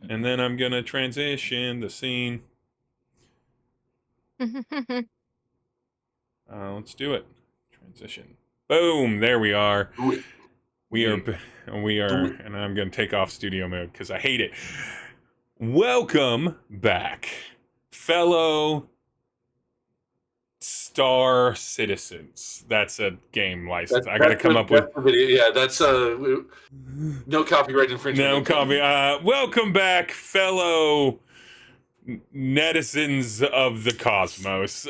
And then I'm going to transition the scene. Let's do it. Transition. Boom. There we are. We are, and I'm going to take off studio mode because I hate it. Welcome back, fellow Star Citizens. That's a game license. I got to come up with. Yeah, that's no copyright infringement. No copy. Welcome back, fellow netizens of the cosmos.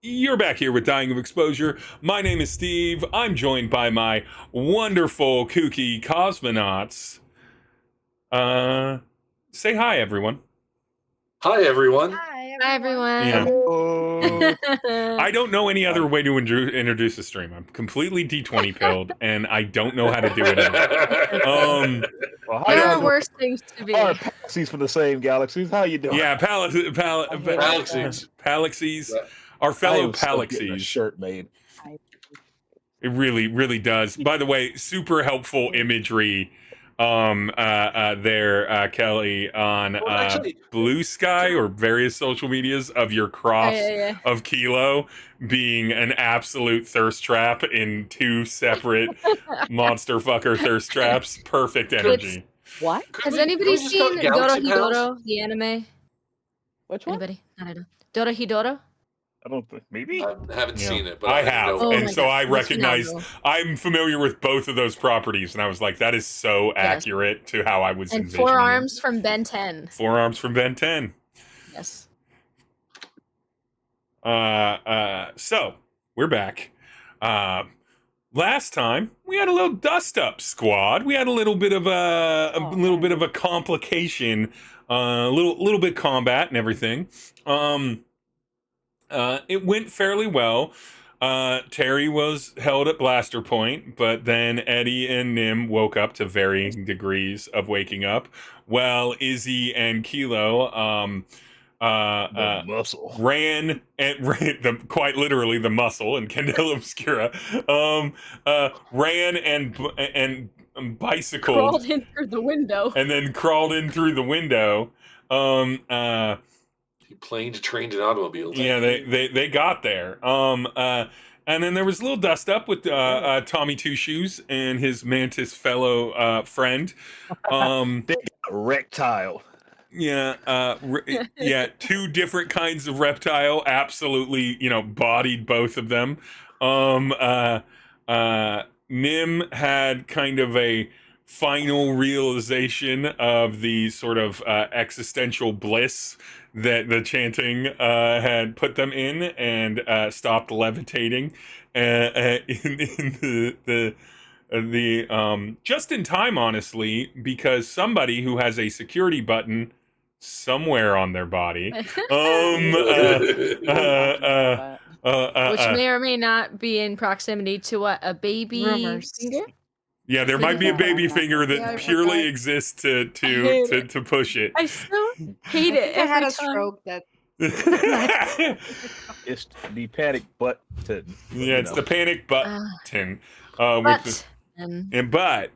You're back here with Dying of Exposure. My name is Steve. I'm joined by my wonderful, kooky cosmonauts. Say hi, everyone. Hi, everyone. Hi, everyone. I don't know any other way to introduce the stream. I'm completely D20 pilled, and I don't know how to do it anymore. There are worse things to be. Our galaxies from the same galaxies. How you doing? Yeah, Palaxies. Our fellow Palaxies. Shirt made. It really, really does. By the way, super helpful imagery there, Kelly, on Blue Sky or various social medias of your cross of Kilo being an absolute thirst trap in two separate monster fucker thirst traps. Perfect energy. What? Has anybody seen Dorohedoro, the anime? Which one? Anybody? I don't know. Dorohedoro? I don't think. Maybe? I haven't seen it, but I have. And so I recognize, I'm familiar with both of those properties, and I was like, that is so accurate to how I was envisioning. And Four Arms from Ben 10. Four Arms from Ben 10. Yes. So, we're back. Last time we had a little dust up, squad. We had a little bit of a complication, little bit combat and everything. It went fairly well. Terry was held at blaster point, but then Eddie and Nim woke up to varying degrees of waking up, while Izzy and Kilo muscle ran quite literally the muscle and Candela Obscura ran and bicycled, crawled in through the window, and then crawled in through the window. Planed, trained, and automobiles. Yeah, they got there. And then there was a little dust up with Tommy Two Shoes and his mantis fellow friend. They got reptile. Yeah, two different kinds of reptile. Absolutely, bodied both of them. Nim had kind of a final realization of the sort of existential bliss that the chanting had put them in, and stopped levitating in the just in time, honestly, because somebody who has a security button somewhere on their body which may or may not be in proximity to a baby finger. Yeah, there might be a baby finger that purely exists to push it. I still hate it. I had a stroke that. It's the panic button. Yeah, it's the panic button. But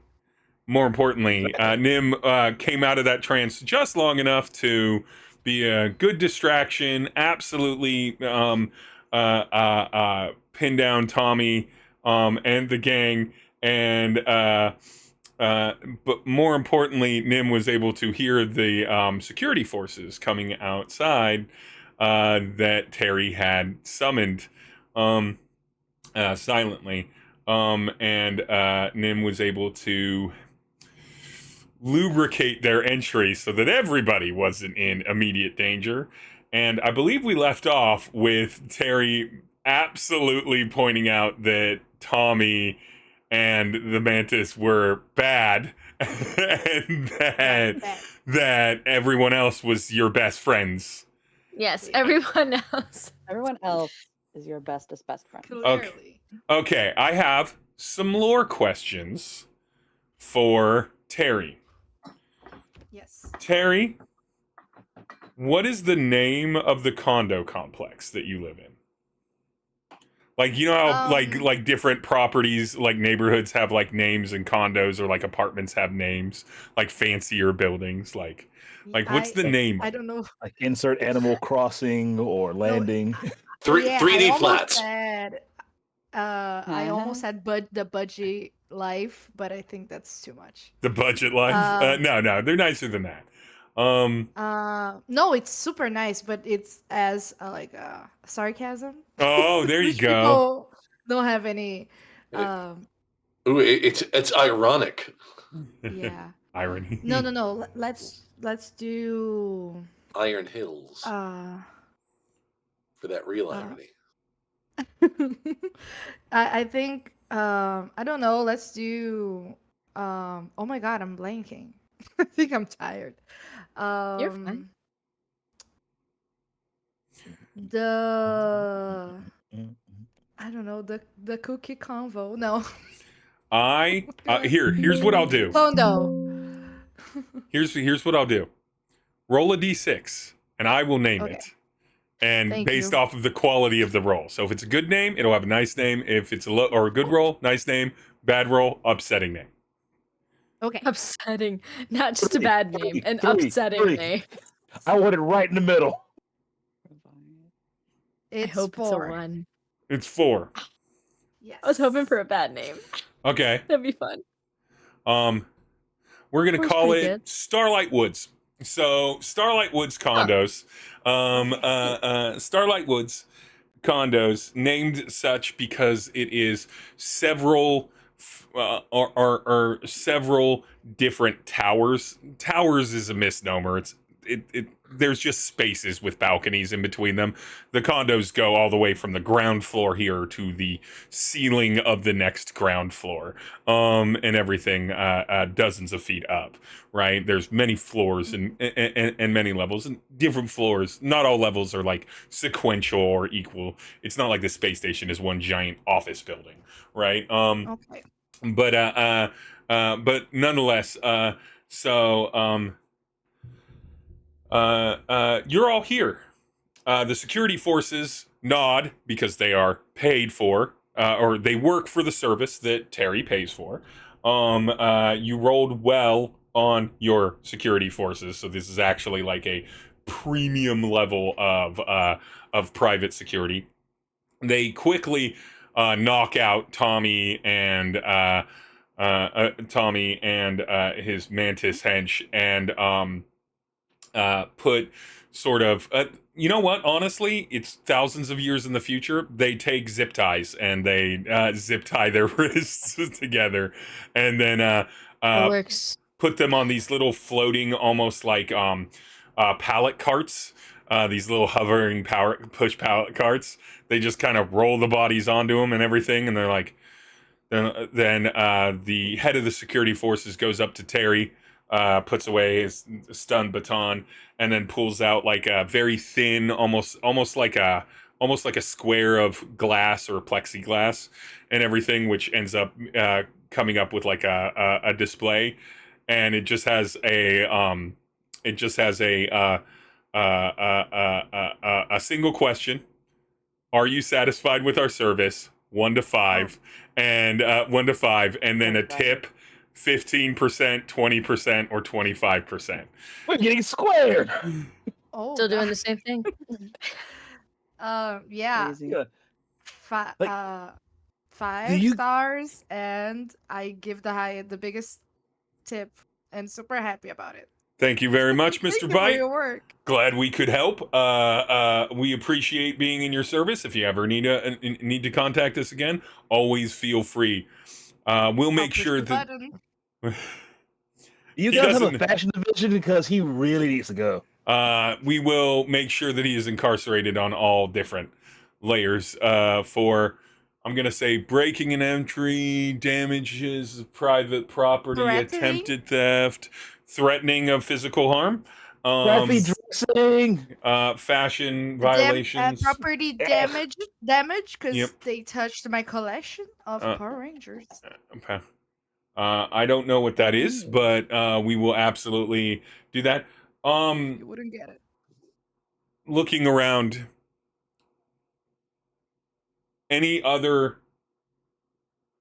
more importantly, Nim came out of that trance just long enough to be a good distraction. Absolutely, pin down Tommy and the gang. And but more importantly, Nim was able to hear the security forces coming outside that Terry had summoned silently, and Nim was able to lubricate their entry so that everybody wasn't in immediate danger. And I believe we left off with Terry absolutely pointing out that Tommy and the mantis were bad, and that everyone else was your best friends. Yes, everyone else. Everyone else is your bestest best friend. Okay, I have some lore questions for Terry. Yes. Terry, what is the name of the condo complex that you live in? Like, you know how like different properties, like neighborhoods have like names, and condos or like apartments have names, like fancier buildings. Like what's the name? I don't know. Like insert Animal Crossing or Landing. Three Yeah, 3D I almost flats. said, I almost said the budgie life, but I think that's too much. The budget life? No, they're nicer than that. No, it's super nice, but it's as like sarcasm. Oh, there you Which go. people don't have any. Ooh, it's ironic. Yeah. Irony. No. Let's do Iron Hills for that real irony. I think I don't know. Let's do. Oh my god, I'm blanking. I think I'm tired. You're fine. The I don't know the cookie convo. No. Here's what I'll do. Condo. Here's what I'll do. Roll a d6, and I will name Okay. it. And Thank based you. off of the quality of the roll. So if it's a good name, it'll have a nice name. If it's a good roll, nice name. Bad roll, upsetting name. Okay. Upsetting. Not just a bad name, an Three. upsetting name. I want it right in the middle. It's I hope 4. it's a 1. It's 4. Yes. I was hoping for a bad name. Okay. That'd be fun. We're gonna Four's call pretty it good. Starlight Woods. So Starlight Woods condos. Starlight Woods condos, named such because it is several or several different towers. Towers is a misnomer. It there's just spaces with balconies in between them. The condos go all the way from the ground floor here to the ceiling of the next ground floor, and everything, dozens of feet up. Right? There's many floors and many levels, and different floors. Not all levels are like sequential or equal. It's not like the space station is one giant office building, right? Okay. But nonetheless, you're all here. The security forces nod because they are paid for, or they work for the service that Terry pays for. You rolled well on your security forces, so this is actually like a premium level of private security. They quickly knock out Tommy and his mantis hench, and put sort of you know what, honestly, it's thousands of years in the future. They take zip ties and they zip tie their wrists together, and then It works. put them on these little floating, almost like pallet carts, these little hovering push pallet carts. They just kind of roll the bodies onto them and everything, and they're like, then the head of the security forces goes up to Terry, puts away his stun baton, and then pulls out like a very thin, almost like a square of glass or plexiglass and everything, which ends up coming up with like a display, and it just has a single question: are you satisfied with our service? 1 to 5, and 1 to 5, and then a tip. 15%, 20%, or 25%. We're getting squared. Oh. Still doing God. the same thing. Yeah. Crazy. Yeah. Five do you- stars, and I give the biggest tip, and super happy about it. Thank you very much, Thank Mr. you for Bite. your work. Glad we could help. We appreciate being in your service. If you ever need to contact us again, always feel free. We'll make Push sure the that button. You He guys have a doesn't- fashion division because he really needs to go. we will make sure that he is incarcerated on all different layers for, I'm going to say, breaking an entry, damages of private property, Threatening? attempted theft, threatening of physical harm, Crappy dressing. fashion violations. Property damage, because Yep. they touched my collection of Uh, Power Rangers. Okay. I don't know what that is, but we will absolutely do that. You wouldn't get it. Looking around, any other?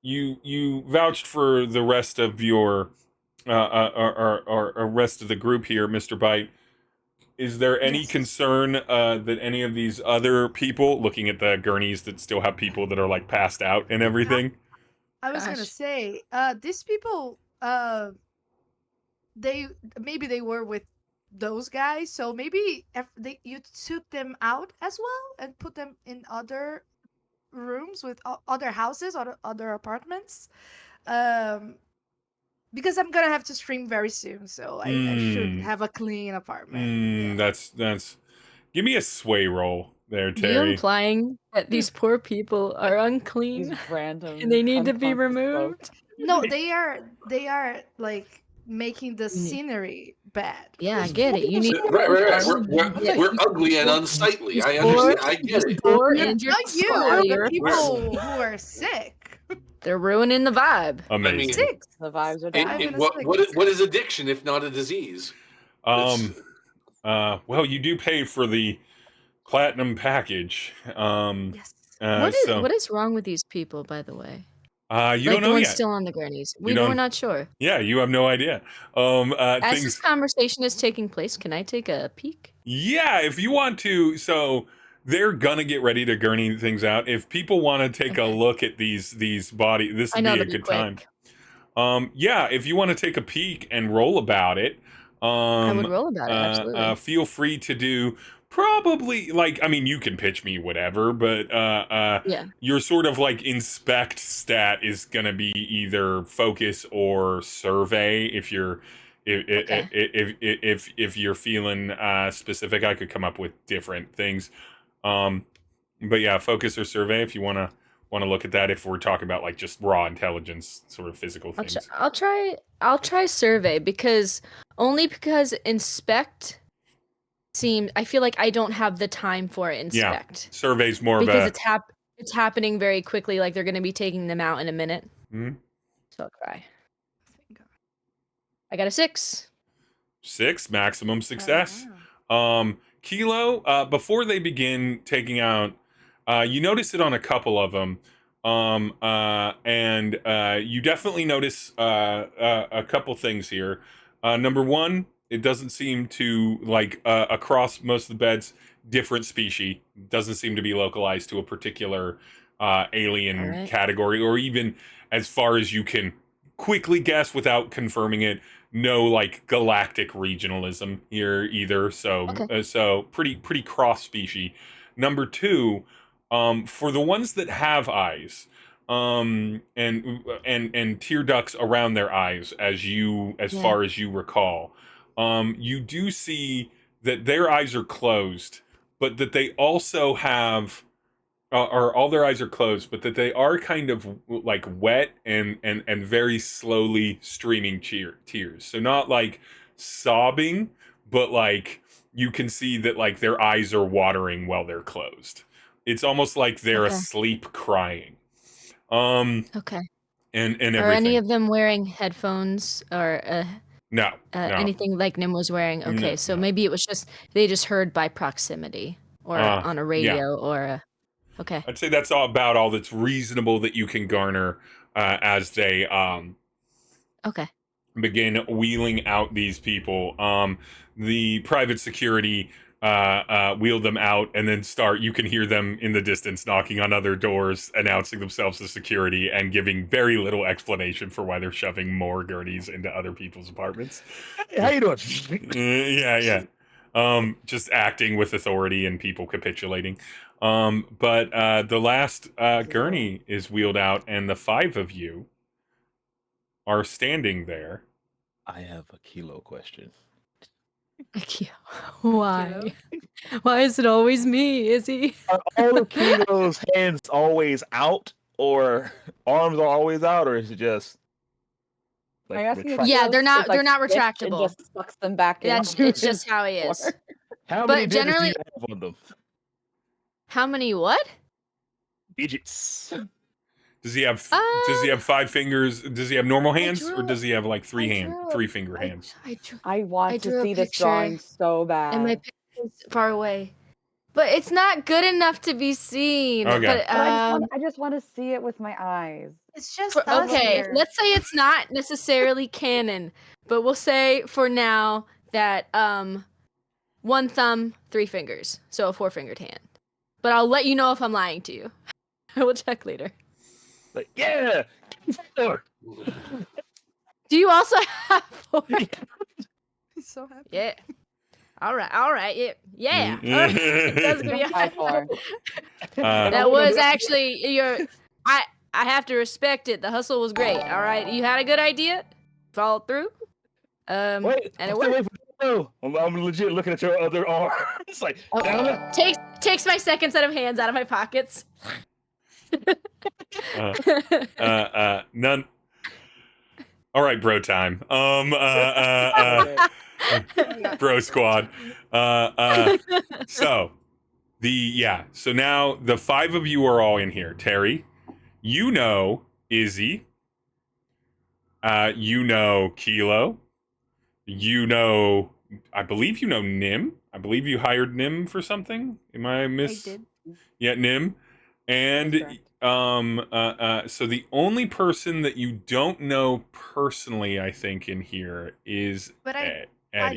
You vouched for the rest of your or rest of the group here, Mr. Bite. Is there any concern that any of these other people, looking at the gurneys that still have people that are like passed out and everything? I was gonna say, these people, they were with those guys, so maybe if you took them out as well and put them in other rooms with other houses or other apartments, because I'm gonna have to stream very soon, so I should have a clean apartment. That's give me a sway roll there, Terry. You implying that these poor people are unclean and they need to be removed? No, they are like making the scenery bad. Yeah, I get it. You need right. We're ugly and unsightly. I understand. I get it. Not you, the people who are sick. They're ruining the vibe. Amazing. Sick. The vibes are down. What is addiction if not a disease? Well, you do pay for the platinum package. Yes. What is wrong with these people, by the way? You don't know yet. Still on the grannies. We're not sure. Yeah, you have no idea. As this conversation is taking place, can I take a peek? Yeah, if you want to. So they're gonna get ready to gurney things out. If people want to take a look at these bodies, this would be a good time. Yeah, if you want to take a peek and roll about it, I would roll about it. Absolutely. Feel free to do. Probably, like, I mean, you can pitch me whatever, but your sort of like inspect stat is gonna be either focus or survey. If you're if you're feeling specific, I could come up with different things. But yeah, focus or survey if you want to look at that. If we're talking about like just raw intelligence, sort of physical things. I'll try survey because inspect. I feel like I don't have the time for inspect. Yeah, survey's more because of it's happening very quickly. Like they're going to be taking them out in a minute. Mm-hmm. So I'll try. I got a 6. 6 maximum success. Kilo. Before they begin taking out, you notice it on a couple of them, and you definitely notice a couple things here. Number one. It doesn't seem to, like, across most of the beds, different species. Doesn't seem to be localized to a particular alien category, or even as far as you can quickly guess without confirming it, no, like, galactic regionalism here either. So, so pretty cross species. Number 2, for the ones that have eyes, and tear ducts around their eyes, as far as you recall. You do see that their eyes are closed, but that they also have, or all their eyes are closed, but that they are kind of like wet and very slowly streaming tears. So not like sobbing, but like you can see that like their eyes are watering while they're closed. It's almost like they're asleep crying. Okay. And everything. Are any of them wearing headphones or No, anything like Nim was wearing? Okay, so maybe it was they just heard by proximity or on a radio or okay. I'd say that's about all that's reasonable that you can garner as they begin wheeling out these people. The private security wheel them out and then you can hear them in the distance knocking on other doors, announcing themselves as security and giving very little explanation for why they're shoving more gurneys into other people's apartments. Hey, how you doing? Yeah. Just acting with authority and people capitulating. But the last gurney is wheeled out and the 5 of you are standing there. I have a Kilo question. Why? Why is it always me, Izzy? Are all of Kilo's hands always out, or arms are always out, or is it just? Like, they're not retractable. It just sucks them back in. It's just how he is. How many digits do you have on them? How many what? Digits. Does he have 5 fingers? Does he have normal hands, or does he have like 3-finger hands? I want to see this drawing so bad. And my picture is far away. But it's not good enough to be seen. Okay. But I just want to see it with my eyes. It's just us okay, here. let's say it's not necessarily canon, but we'll say for now that one thumb, 3 fingers, so a 4-fingered hand. But I'll let you know if I'm lying to you. I will check later. Like, yeah. Do you also have 4? He's so happy. Yeah. All right. Yeah. All right. That's gonna be High 4. that was actually your. I have to respect it. The hustle was great. All right, you had a good idea, followed through. Wait, and it I'm still worked. waiting for I'm legit looking at your other arm. It's like, Takes my second set of hands out of my pockets. None. All right, bro time. Bro squad. So now the 5 of you are all in here. Terry, you know Izzy. You know Kilo. You know, I believe you know Nim. I believe you hired Nim for something. Am I miss? I did. Yeah, Nim. And so the only person that you don't know personally, I think, in here is But Eddie. I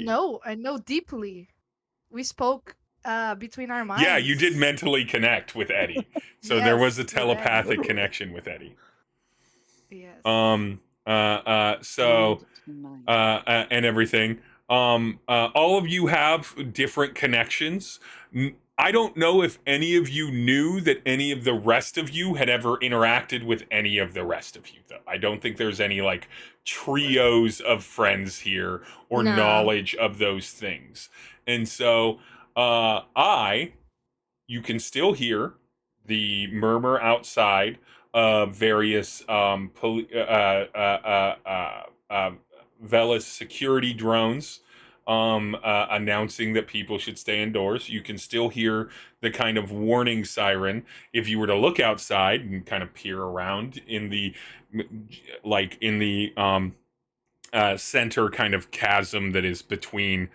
know deeply. We spoke between our minds. Yeah, you did mentally connect with Eddie. So there was a Yes, with Eddie. telepathic connection with Eddie. Yes. And everything. All of you have different connections. I don't know if any of you knew that any of the rest of you had ever interacted with any of the rest of you, though. I don't think there's any like trios of friends here or knowledge of those things. And so you can still hear the murmur outside of various Velis security drones announcing that people should stay indoors. You can still hear the kind of warning siren if you were to look outside and kind of peer around in the center kind of chasm that is between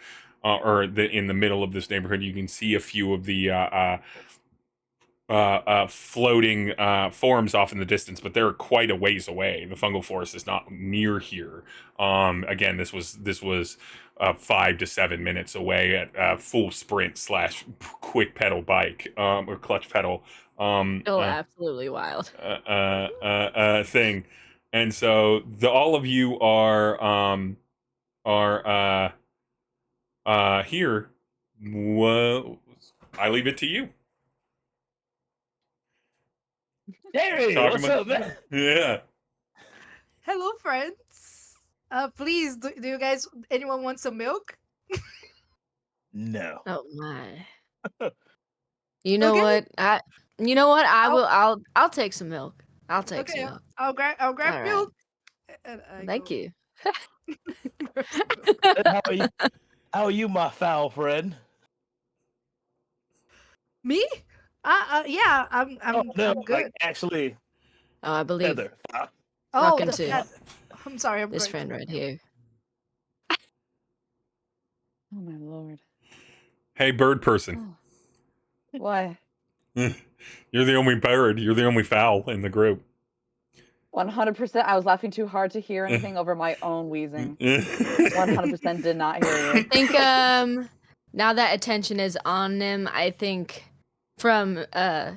in the middle of this neighborhood. You can see a few of the floating forms off in the distance, but they're quite a ways away. The fungal forest is not near here. Again, this was 5 to 7 minutes away at full sprint / quick pedal bike or clutch pedal. Absolutely wild. Thing, and so all of you are here. Well, I leave it to you. Hey, what's up, man? Yeah. Hello, friends. Please, do you guys, anyone want some milk? No. Oh my. You know what? I'll take some milk. I'll take some milk. I'll grab milk. Thank you. How are you, my foul friend? Me? Yeah, I'm good. Like, actually. Oh, I believe. Heather. Rockin' to I'm sorry, I'm this going friend right here. Oh my lord. Hey, bird person. Oh. Why? You're the only bird. You're the only fowl in the group. 100%. I was laughing too hard to hear anything over my own wheezing. 100% did not hear you. I think now that attention is on him, I think from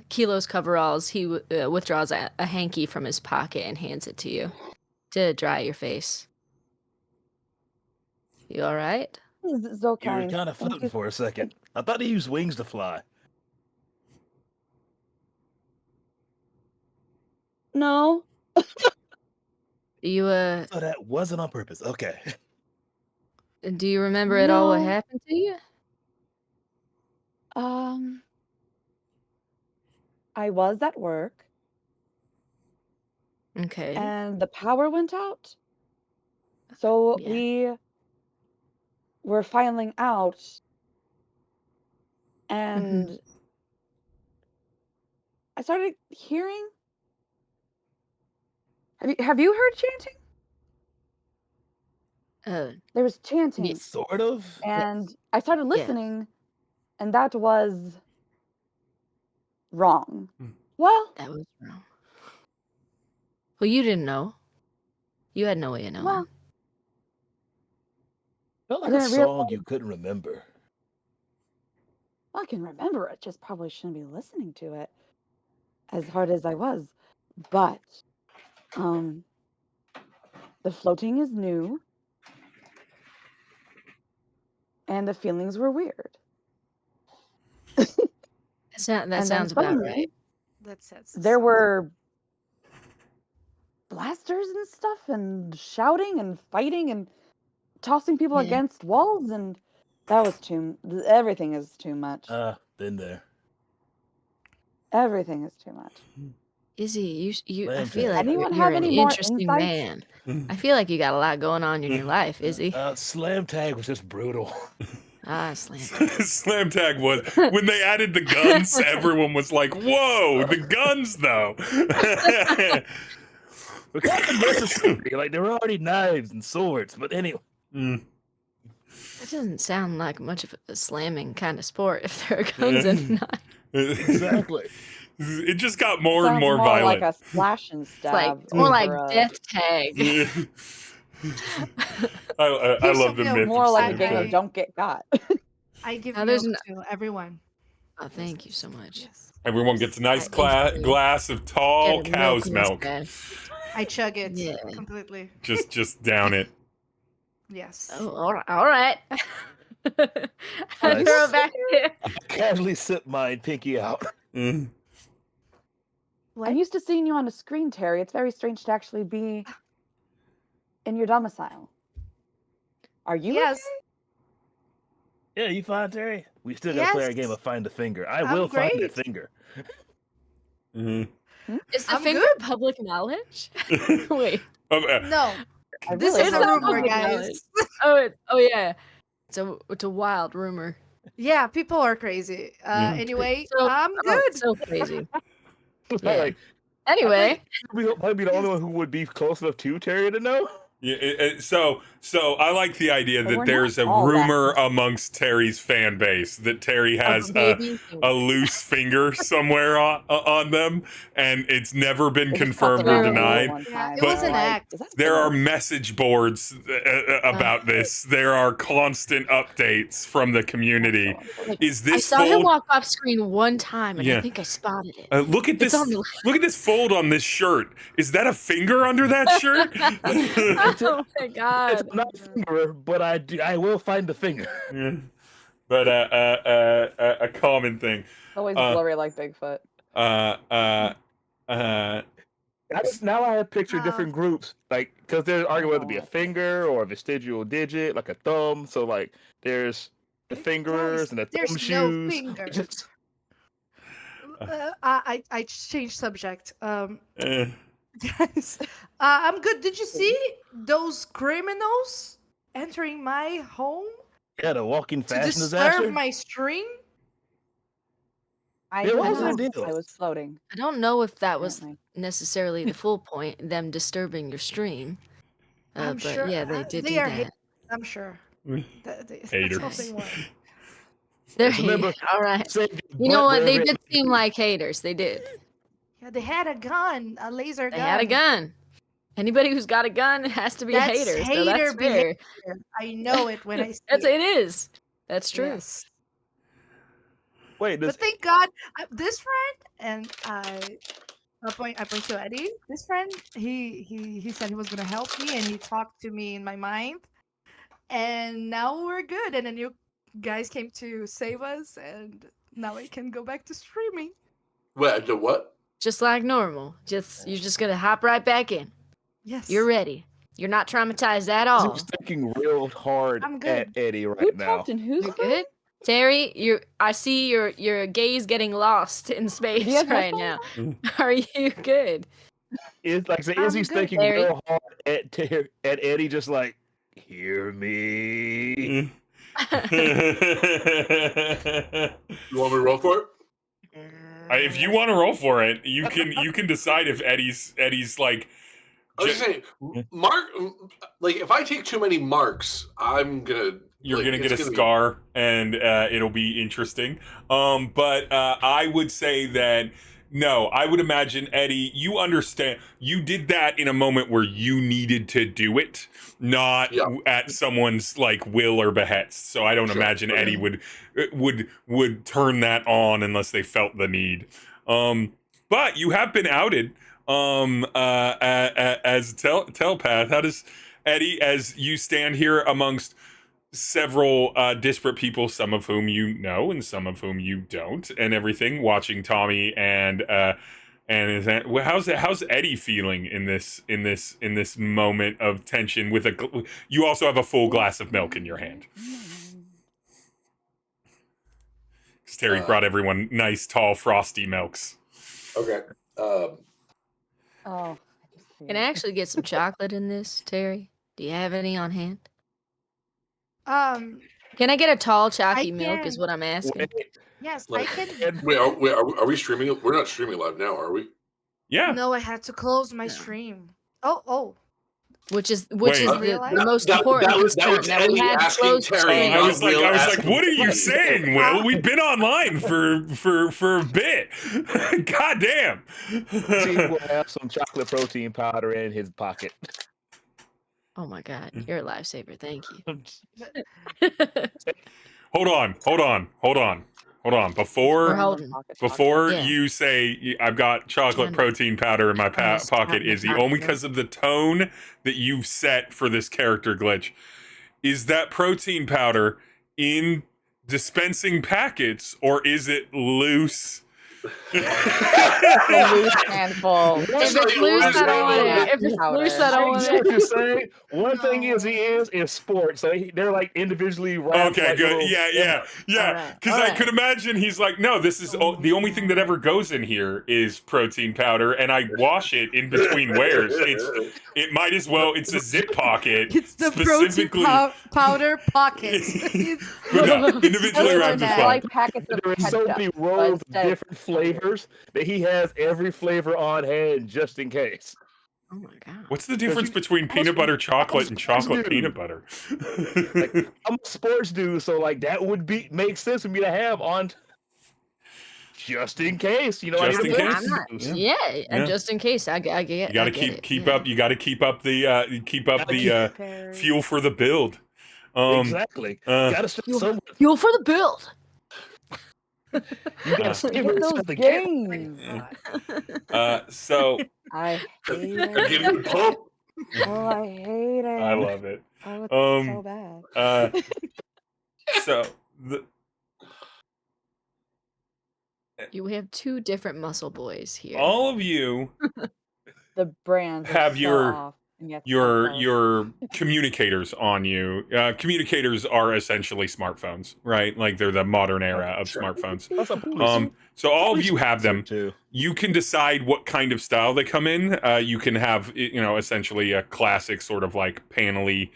Kilo's coveralls, he withdraws a hanky from his pocket and hands it to you to dry your face. You all right? So You were kind. kind of floating for a second. I thought he used wings to fly. No. You So that wasn't on purpose. Okay. do you remember at all what happened to you? I was at work. Okay. And the power went out. So we were filing out. And I started hearing. Have you heard chanting? There was chanting. Sort of. And I started listening, and that was wrong. Well, That was wrong. Well, you didn't know. You had no way of knowing. well, Felt I like a didn't song realize. you couldn't remember. I can remember it. Just probably shouldn't be listening to it as hard as I was. But the floating is new, and the feelings were weird. That And then sounds about suddenly, right. That's it. there were blasters and stuff, and shouting and fighting and tossing people Yeah. against walls, and that was everything is too much. Been there. Everything is too much. Izzy, you. I Slam feel tag. like Anyone you're have an any more interesting insights? man. I feel like you got a lot going on in your life, Izzy. Slam tag was just brutal. Slam. Slam tag was when they added the guns. Everyone was like, "Whoa, the guns though!" But kind of necessary. Like there were already knives and swords, but anyway. That doesn't sound like much of a slamming kind of sport if there are guns and knives. Exactly. It just got more and Sounds more more violent. like a slash and stab. It's more like over a- death tag. I Here's love the something myth. more of like a Slam game tag. of don't get got. I give Now, milk there's to everyone. Oh, thank you so much. Yes. Everyone gets a nice Instantly glass of tall Get a cow's in this milk. bag. I chug it Yeah. completely. Just down it. Yes. Oh, all right. I Nice. throw it back there. Casually sip mine, pinky out. Mm. I'm used to seeing you on a screen, Terry. It's very strange to actually be in your domicile. Are you? Yes. Yeah, you fine, Terry? We still gotta play our Yes. game of find the finger. I I'm will find the great. finger. Mhm. Is the I'm finger good. public knowledge? Wait. No. I This really is a hope not rumor, public guys. knowledge. Oh yeah. It's a wild rumor. Yeah, people are crazy. Yeah. Anyway, So- I'm Oh, good. so crazy. Yeah. Yeah. Like, Anyway, we might be the only one who would be close enough to Terry to know. Yeah, so I like the idea But that we're there's not a all that rumor close. amongst Terry's fan base that Terry has of a baby. a loose finger somewhere on them, and it's never been They just confirmed popped or it out of nowhere denied. one Yeah, time, it and was they're an like, act. "Is that There are real?" message boards about this. There are constant updates from the community. So unfortunate. Is I this saw him fold? walk off screen one time, and Yeah. I think I spotted it. Look at It's this! on the- Look at this fold on this shirt. Is that a finger under that shirt? Oh my god! It's not finger, but I will find the finger. Yeah. But a common thing. Always Uh, blurry like Bigfoot. Uh, Now I have pictured Uh, different groups, like because they're arguing whether it be a Oh. finger or a vestigial digit, like a thumb. So like there's the fingerers and the thumb there's no shoes. finger. Just- I changed subject. eh. Guys, I'm good. Did you see those criminals entering my home yeah, the walking to fashion disaster. disturb my stream? I It was didn't a know deal. I was floating. I don't know if that was Apparently. necessarily the full point, them disturbing your stream. I'm But sure yeah, they did they do are that. haters, I'm sure. That's Haters. what they want. They're Just remember- all right. Save your You know butt what? They wherever did it- seem like haters. They did. Yeah, they had a gun, a laser They gun. had a gun. Anybody who's got a gun has to be That's a hater. So hater that's fair. I know it when I see That's it. it is. That's true. Yes. Wait, But this thank God, this friend and I point to Eddie. This friend, he said he was gonna help me, and he talked to me in my mind, and now we're good. And then you guys came to save us, and now I can go back to streaming. What? The what? Just like normal. You're just gonna hop right back in. Yes, You're ready. You're not traumatized at all. He's thinking real hard I'm at good. Eddie Who right now. talked and who's You're good? Terry, I see your gaze getting lost in space Do you have right now. headphones Are you good? Is like so I'm Izzy's good, thinking Terry. real hard at Eddie, just like hear me. You want me to roll for it? If you want to roll for it, you can decide if Eddie's like. I was just saying, mark. Like, if I take too many marks, I'm gonna you're gonna get a scar, and it'll be interesting. But I would say that no, I would imagine Eddie, you understand. You did that in a moment where you needed to do it, not at someone's like will or behest. So I don't imagine Eddie would turn that on unless they felt the need. But you have been outed as telepath. How does Eddie, as you stand here amongst several disparate people, some of whom you know and some of whom you don't, and everything, watching Tommy and is that, how's Eddie feeling in this moment of tension with you also have a full glass of milk in your hand? Because Terry brought everyone nice, tall, frosty milks. Okay. Oh. Can I actually get some chocolate in this, Terry? Do you have any on hand? Um. Can I get a tall, chalky milk? Is what I'm asking. Yes, Like, I can. Wait, are we streaming? We're not streaming live now, are we? Yeah. No, I had to close my stream. Oh. Which is the most important concern that we had to close the stream. I was like, what are you saying, Will? We've been online for a bit. God damn. He will have some chocolate protein powder in his pocket. Oh my God, you're a lifesaver. Thank you. Hold on. Before you say I've got chocolate protein powder in my pocket, Izzy, only because of the tone that you've set for this character glitch, is that protein powder in dispensing packets or is it loose? A loose handful. If it's loose, I don't want it. If it's loose, I don't want it. What you're saying? One thing Izzy is sports. So they're like individually wrapped. Okay, like good. little, Yeah. Because I could imagine he's like, no, this is the only thing that ever goes in here is protein powder, and I wash it in between wears. It might as well. It's a zip pocket. It's the protein powder pocket. Individually wrapped as well. Like packets of there are so many rolls of different flavors that he has every flavor on hand just in case. Oh my God. What's the difference between peanut butter chocolate and chocolate peanut butter? Like, I'm a sports dude, so like that would make sense for me to have on just in case. You know, just in case. Yeah, just in case. I get. You got to keep up. You got to keep up the fuel for the build. Exactly. Got to fuel for the build. You gotta stay with those something. games. So I hate it. Oh, I hate it. I love it. Oh, it's so bad. So you have two different muscle boys here. All of you the brands have your communicators on you. Communicators are essentially smartphones, right? Like they're the modern era of smartphones. So all of you have them. You can decide what kind of style they come in. You can have, essentially a classic sort of like panely,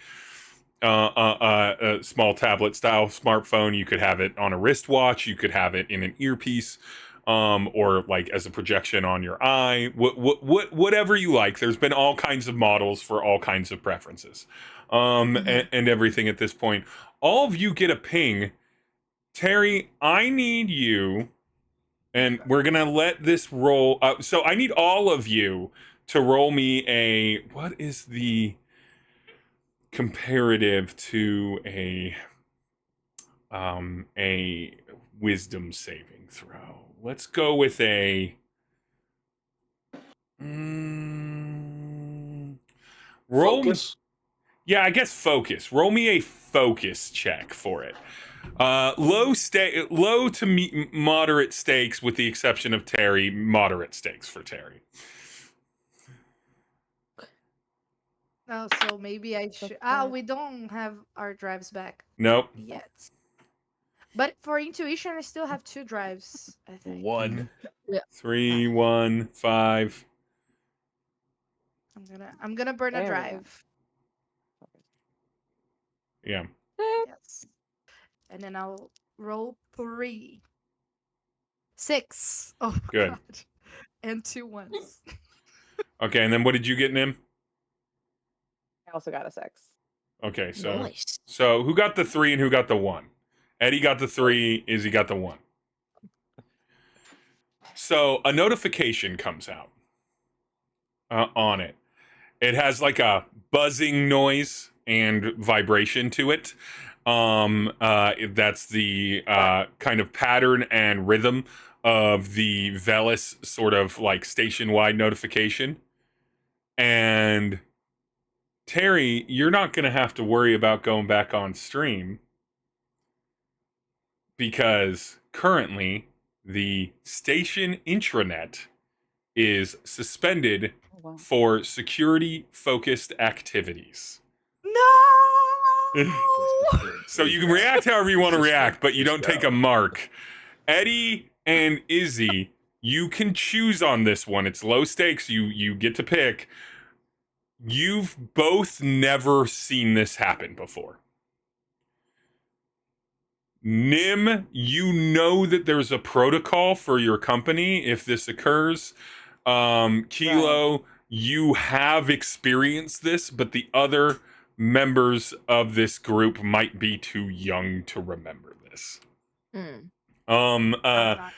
small tablet style smartphone. You could have it on a wristwatch. You could have it in an earpiece. Or like as a projection on your eye, whatever you like. There's been all kinds of models for all kinds of preferences, and everything at this point. All of you get a ping. Terry, I need you, and we're gonna let this roll. So I need all of you to roll me what is the comparative to a wisdom saving throw? Let's go with a focus. Yeah, I guess focus. Roll me a focus check for it. Low to moderate stakes, with the exception of Terry. Moderate stakes for Terry. Oh, so maybe I should. We don't have our drives back. Nope. Yet. But for intuition, I still have 2 drives, I think. 1. Yeah. 3, 1, 5. I'm gonna burn a drive. Yeah. Yes. And then I'll roll 3. 6. Oh, good. God. And 2 1s. Okay, and then what did you get, Nim? I also got a 6. Okay, so Nice. so who got the 3 and who got the 1? Eddie got the 3. Izzy got the 1. So a notification comes out on it. It has like a buzzing noise and vibration to it. That's the kind of pattern and rhythm of the Velis sort of like station-wide notification. And Terry, you're not going to have to worry about going back on stream because currently the station intranet is suspended for security-focused activities. No. So you can react however you want to react, but you don't take a mark. Eddie and Izzy, you can choose on this one. It's low stakes. You get to pick. You've both never seen this happen before. Nim, you know that there's a protocol for your company if this occurs. Kilo, right. You have experienced this, but the other members of this group might be too young to remember this. I'm not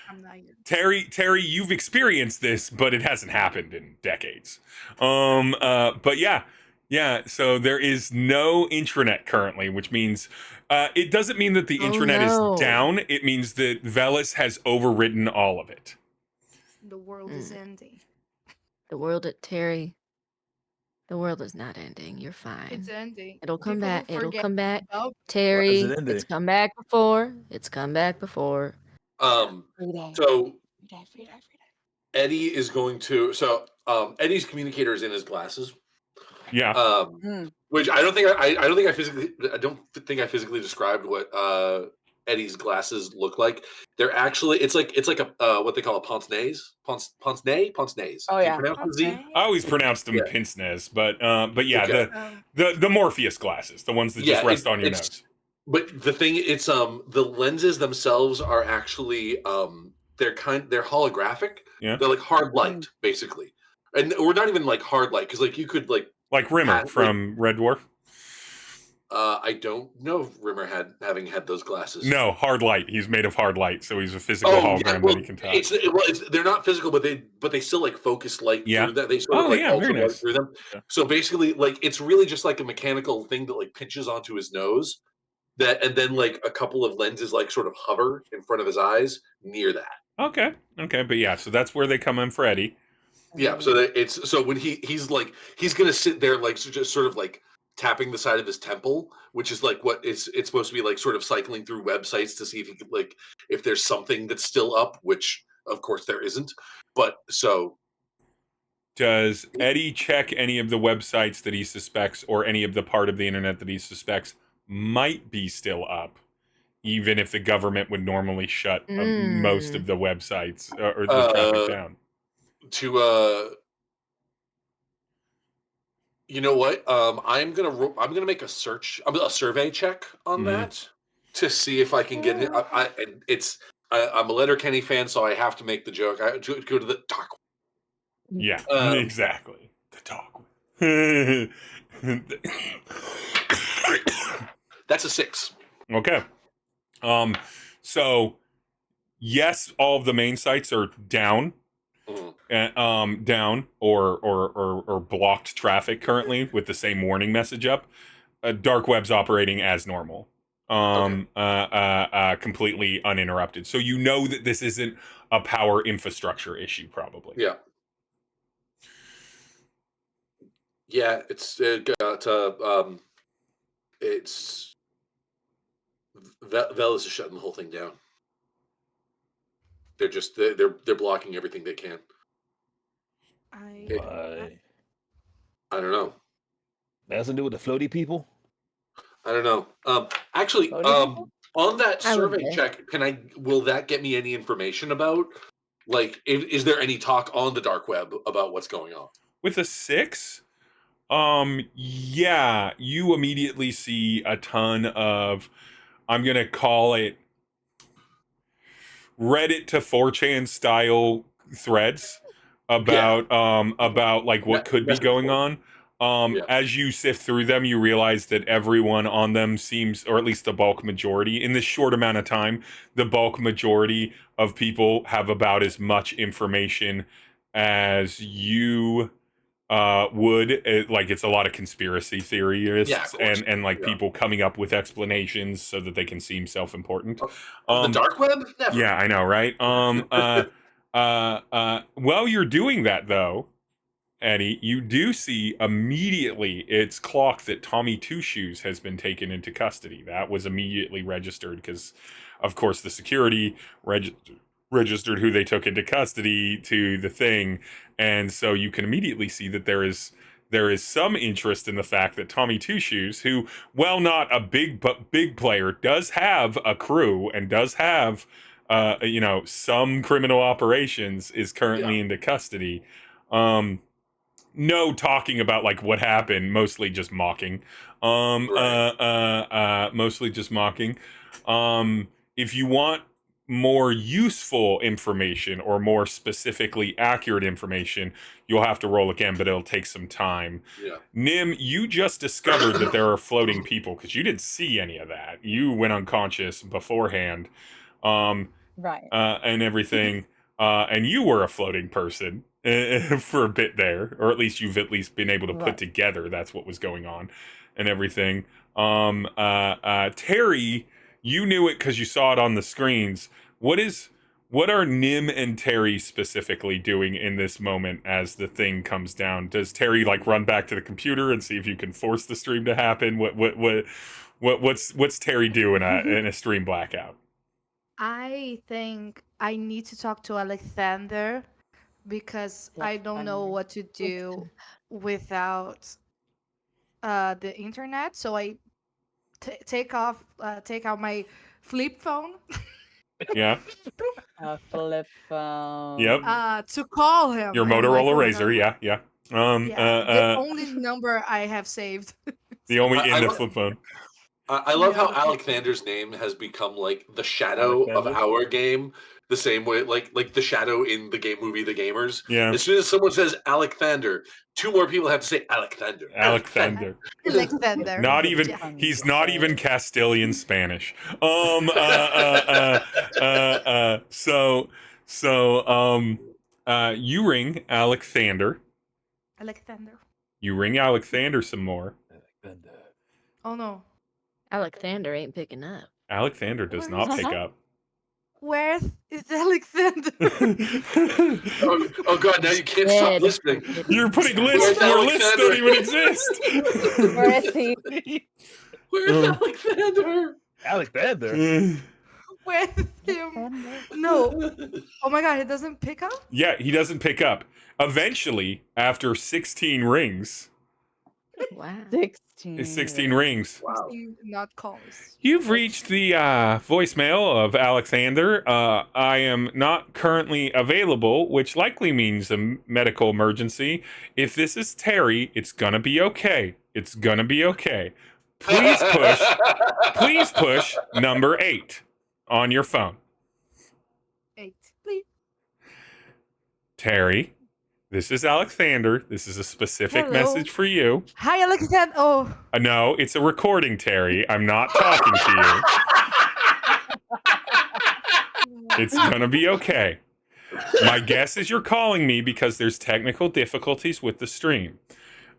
Terry, you've experienced this, but it hasn't happened in decades. But yeah. So there is no intranet currently, which means it doesn't mean that the intranet is down. It means that Velis has overridden all of it. The world is ending. The world at Terry. The world is not ending. You're fine. It's ending. It'll come People back. It'll forget come back. about- Terry, it's come back before. It's come back before. So Free day. Eddie is going to. So Eddie's communicator is in his glasses. Yeah. Which I don't think I physically described what Eddie's glasses look like. They're actually it's like a what they call a pince nez. Pince nez. Oh yeah. Z? I always pronounced them pince nez, but yeah, okay. the Morpheus glasses, the ones that just rest on your nose. But the thing it's the lenses themselves are actually they're holographic. Yeah. They're like hard light basically. And we're not even like hard light because like you could like Rimmer from Red Dwarf. I don't know if Rimmer having had those glasses. No, hard light. He's made of hard light, so he's a physical hologram that he can touch. They're not physical, but they still like focus light through that. They sort of like ultraviolet through them. Yeah. So basically, like it's really just like a mechanical thing that like pinches onto his nose. And then like a couple of lenses like sort of hover in front of his eyes near that. Okay, but yeah, so that's where they come in for Eddie. Yeah, so when he's gonna sit there like just sort of like tapping the side of his temple, which is like what it's supposed to be like sort of cycling through websites to see if he could like if there's something that's still up, which of course there isn't. But so does Eddie check any of the websites that he suspects or any of the part of the internet that he suspects might be still up, even if the government would normally shut most of the websites or the traffic down? You know what? I'm gonna make a survey check on that to see if I can get it. I'm a Letterkenny fan, so I have to make the joke. I go to the dark. Yeah, exactly. The dark. That's a 6. Okay. So yes, all of the main sites are down. Down or blocked traffic currently with the same warning message up. Dark web's operating as normal, completely uninterrupted. So you know that this isn't a power infrastructure issue, probably. Yeah, it's Velis is shutting the whole thing down. They're just they're blocking everything they can. I don't know. That has to do with the floaty people? I don't know. Actually, on that survey check, will that get me any information about like is there any talk on the dark web about what's going on? With a 6, yeah, you immediately see a ton of, I'm gonna call it Reddit to 4chan style threads about like what could be going on. As you sift through them, you realize that everyone on them seems, or at least the bulk majority, in this short amount of time, the bulk majority of people have about as much information as you would. Like, it's a lot of conspiracy theorists and like people coming up with explanations so that they can seem self-important. The dark web? Never. Yeah, I know, right? While you're doing that, though, Eddie, you do see immediately it's clocked that Tommy Two Shoes has been taken into custody. That was immediately registered because, of course, the security registered who they took into custody to the thing. And so you can immediately see that there is some interest in the fact that Tommy Two Shoes, who, while not a big player, does have a crew and does have some criminal operations, is currently into custody. No talking about like what happened, mostly just mocking. Mostly just mocking. If you want more useful information or more specifically accurate information, you'll have to roll again, but it'll take some time. Yeah. Nim, you just discovered that there are floating people because you didn't see any of that. You went unconscious beforehand. Right. And everything. And you were a floating person for a bit there, or at least you've at least been able to put together that's what was going on and everything. Terry, you knew it because you saw it on the screens. What are Nim and Terry specifically doing in this moment as the thing comes down? Does Terry like run back to the computer and see if you can force the stream to happen? What's Terry doing in a stream blackout? I think I need to talk to Alexander because I don't know what to do without the internet. So I take out my flip phone. Yeah. A flip phone. Yep. To call him. Your Motorola Razr. Yeah. The only number I have saved. The only the flip phone. I love how Alexander's name has become like the shadow of our game, the same way like the shadow in the game movie The Gamers. Yeah. As soon as someone says Alexander, two more people have to say Alexander. Alexander. He's not even Castilian Spanish. You ring Alexander. You ring Alexander some more. Oh no. Alexander ain't picking up. Alexander does not pick up. Where is Alexander? oh God! Now you can't stop listening. You're putting lists where lists don't even exist. Where is he? Where's Alexander? Alexander. Where's him? No. Oh my God! He doesn't pick up. Yeah, he doesn't pick up. Eventually, after 16 rings. Wow. 16 rings. Wow. Not calls. You've reached the voicemail of Alexander. I am not currently available, which likely means a medical emergency. If this is Terry, it's gonna be okay. It's gonna be okay. Please push number 8 on your phone. 8, please. Terry, this is Alexander. This is a specific message for you. Hi, Alexander. Oh. No, it's a recording, Terry. I'm not talking to you. It's gonna be okay. My guess is you're calling me because there's technical difficulties with the stream.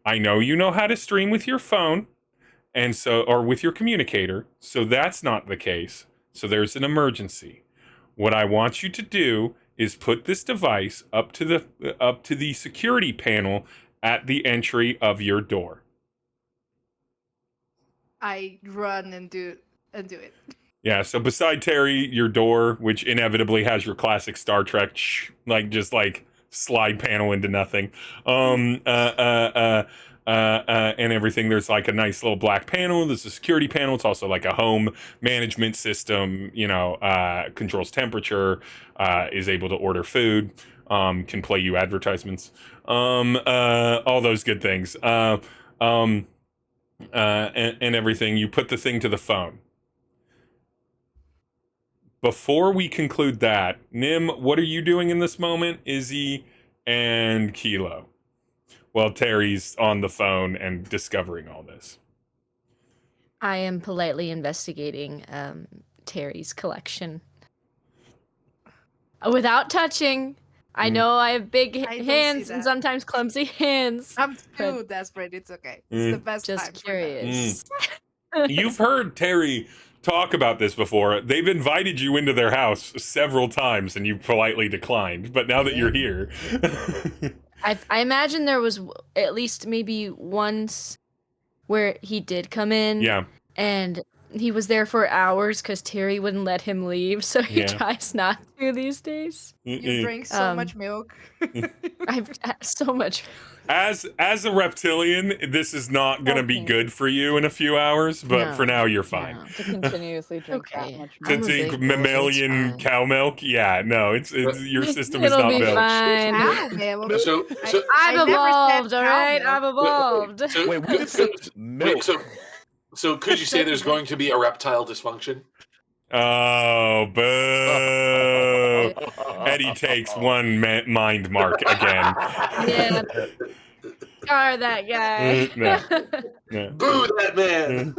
I know you know how to stream with your phone, or with your communicator, so that's not the case. So there's an emergency. What I want you to do is put this device up to the security panel at the entry of your door. I run and do it. Yeah, so beside Terry, your door, which inevitably has your classic Star Trek, just slide panel into nothing, and everything. There's like a nice little black panel. There's a security panel. It's also like a home management system. Controls temperature, is able to order food, can play you advertisements, all those good things, and everything. You put the thing to the phone. Before we conclude that, Nim, what are you doing in this moment? Izzy and Kilo. while Terry's on the phone and discovering all this. I am politely investigating Terry's collection. Without touching. I know I have big I don't hands see and that. sometimes clumsy hands. I'm but too desperate. It's okay. It's the best time just for that. curious. You've heard Terry talk about this before. They've invited you into their house several times and you've politely declined. But now that you're here. I imagine there was at least maybe once where he did come in. Yeah. And he was there for hours because Terry wouldn't let him leave. So he tries not to these days. You drink so much milk. I've had so much. As a reptilian, this is not going to be good for you in a few hours, but for now you're fine. No. To continuously drink that much To I'm milk. a drink big boy, mammalian it's fine. cow milk, yeah, no, it's your system is It'll not be built. fine. So I've I never evolved, said all cow right? milk. I've evolved. so, Wait, we so, said milk. so could you say there's going to be a reptile dysfunction? Oh, boo. Eddie takes one mind mark again. Yeah. Scar that guy. No. Boo that man!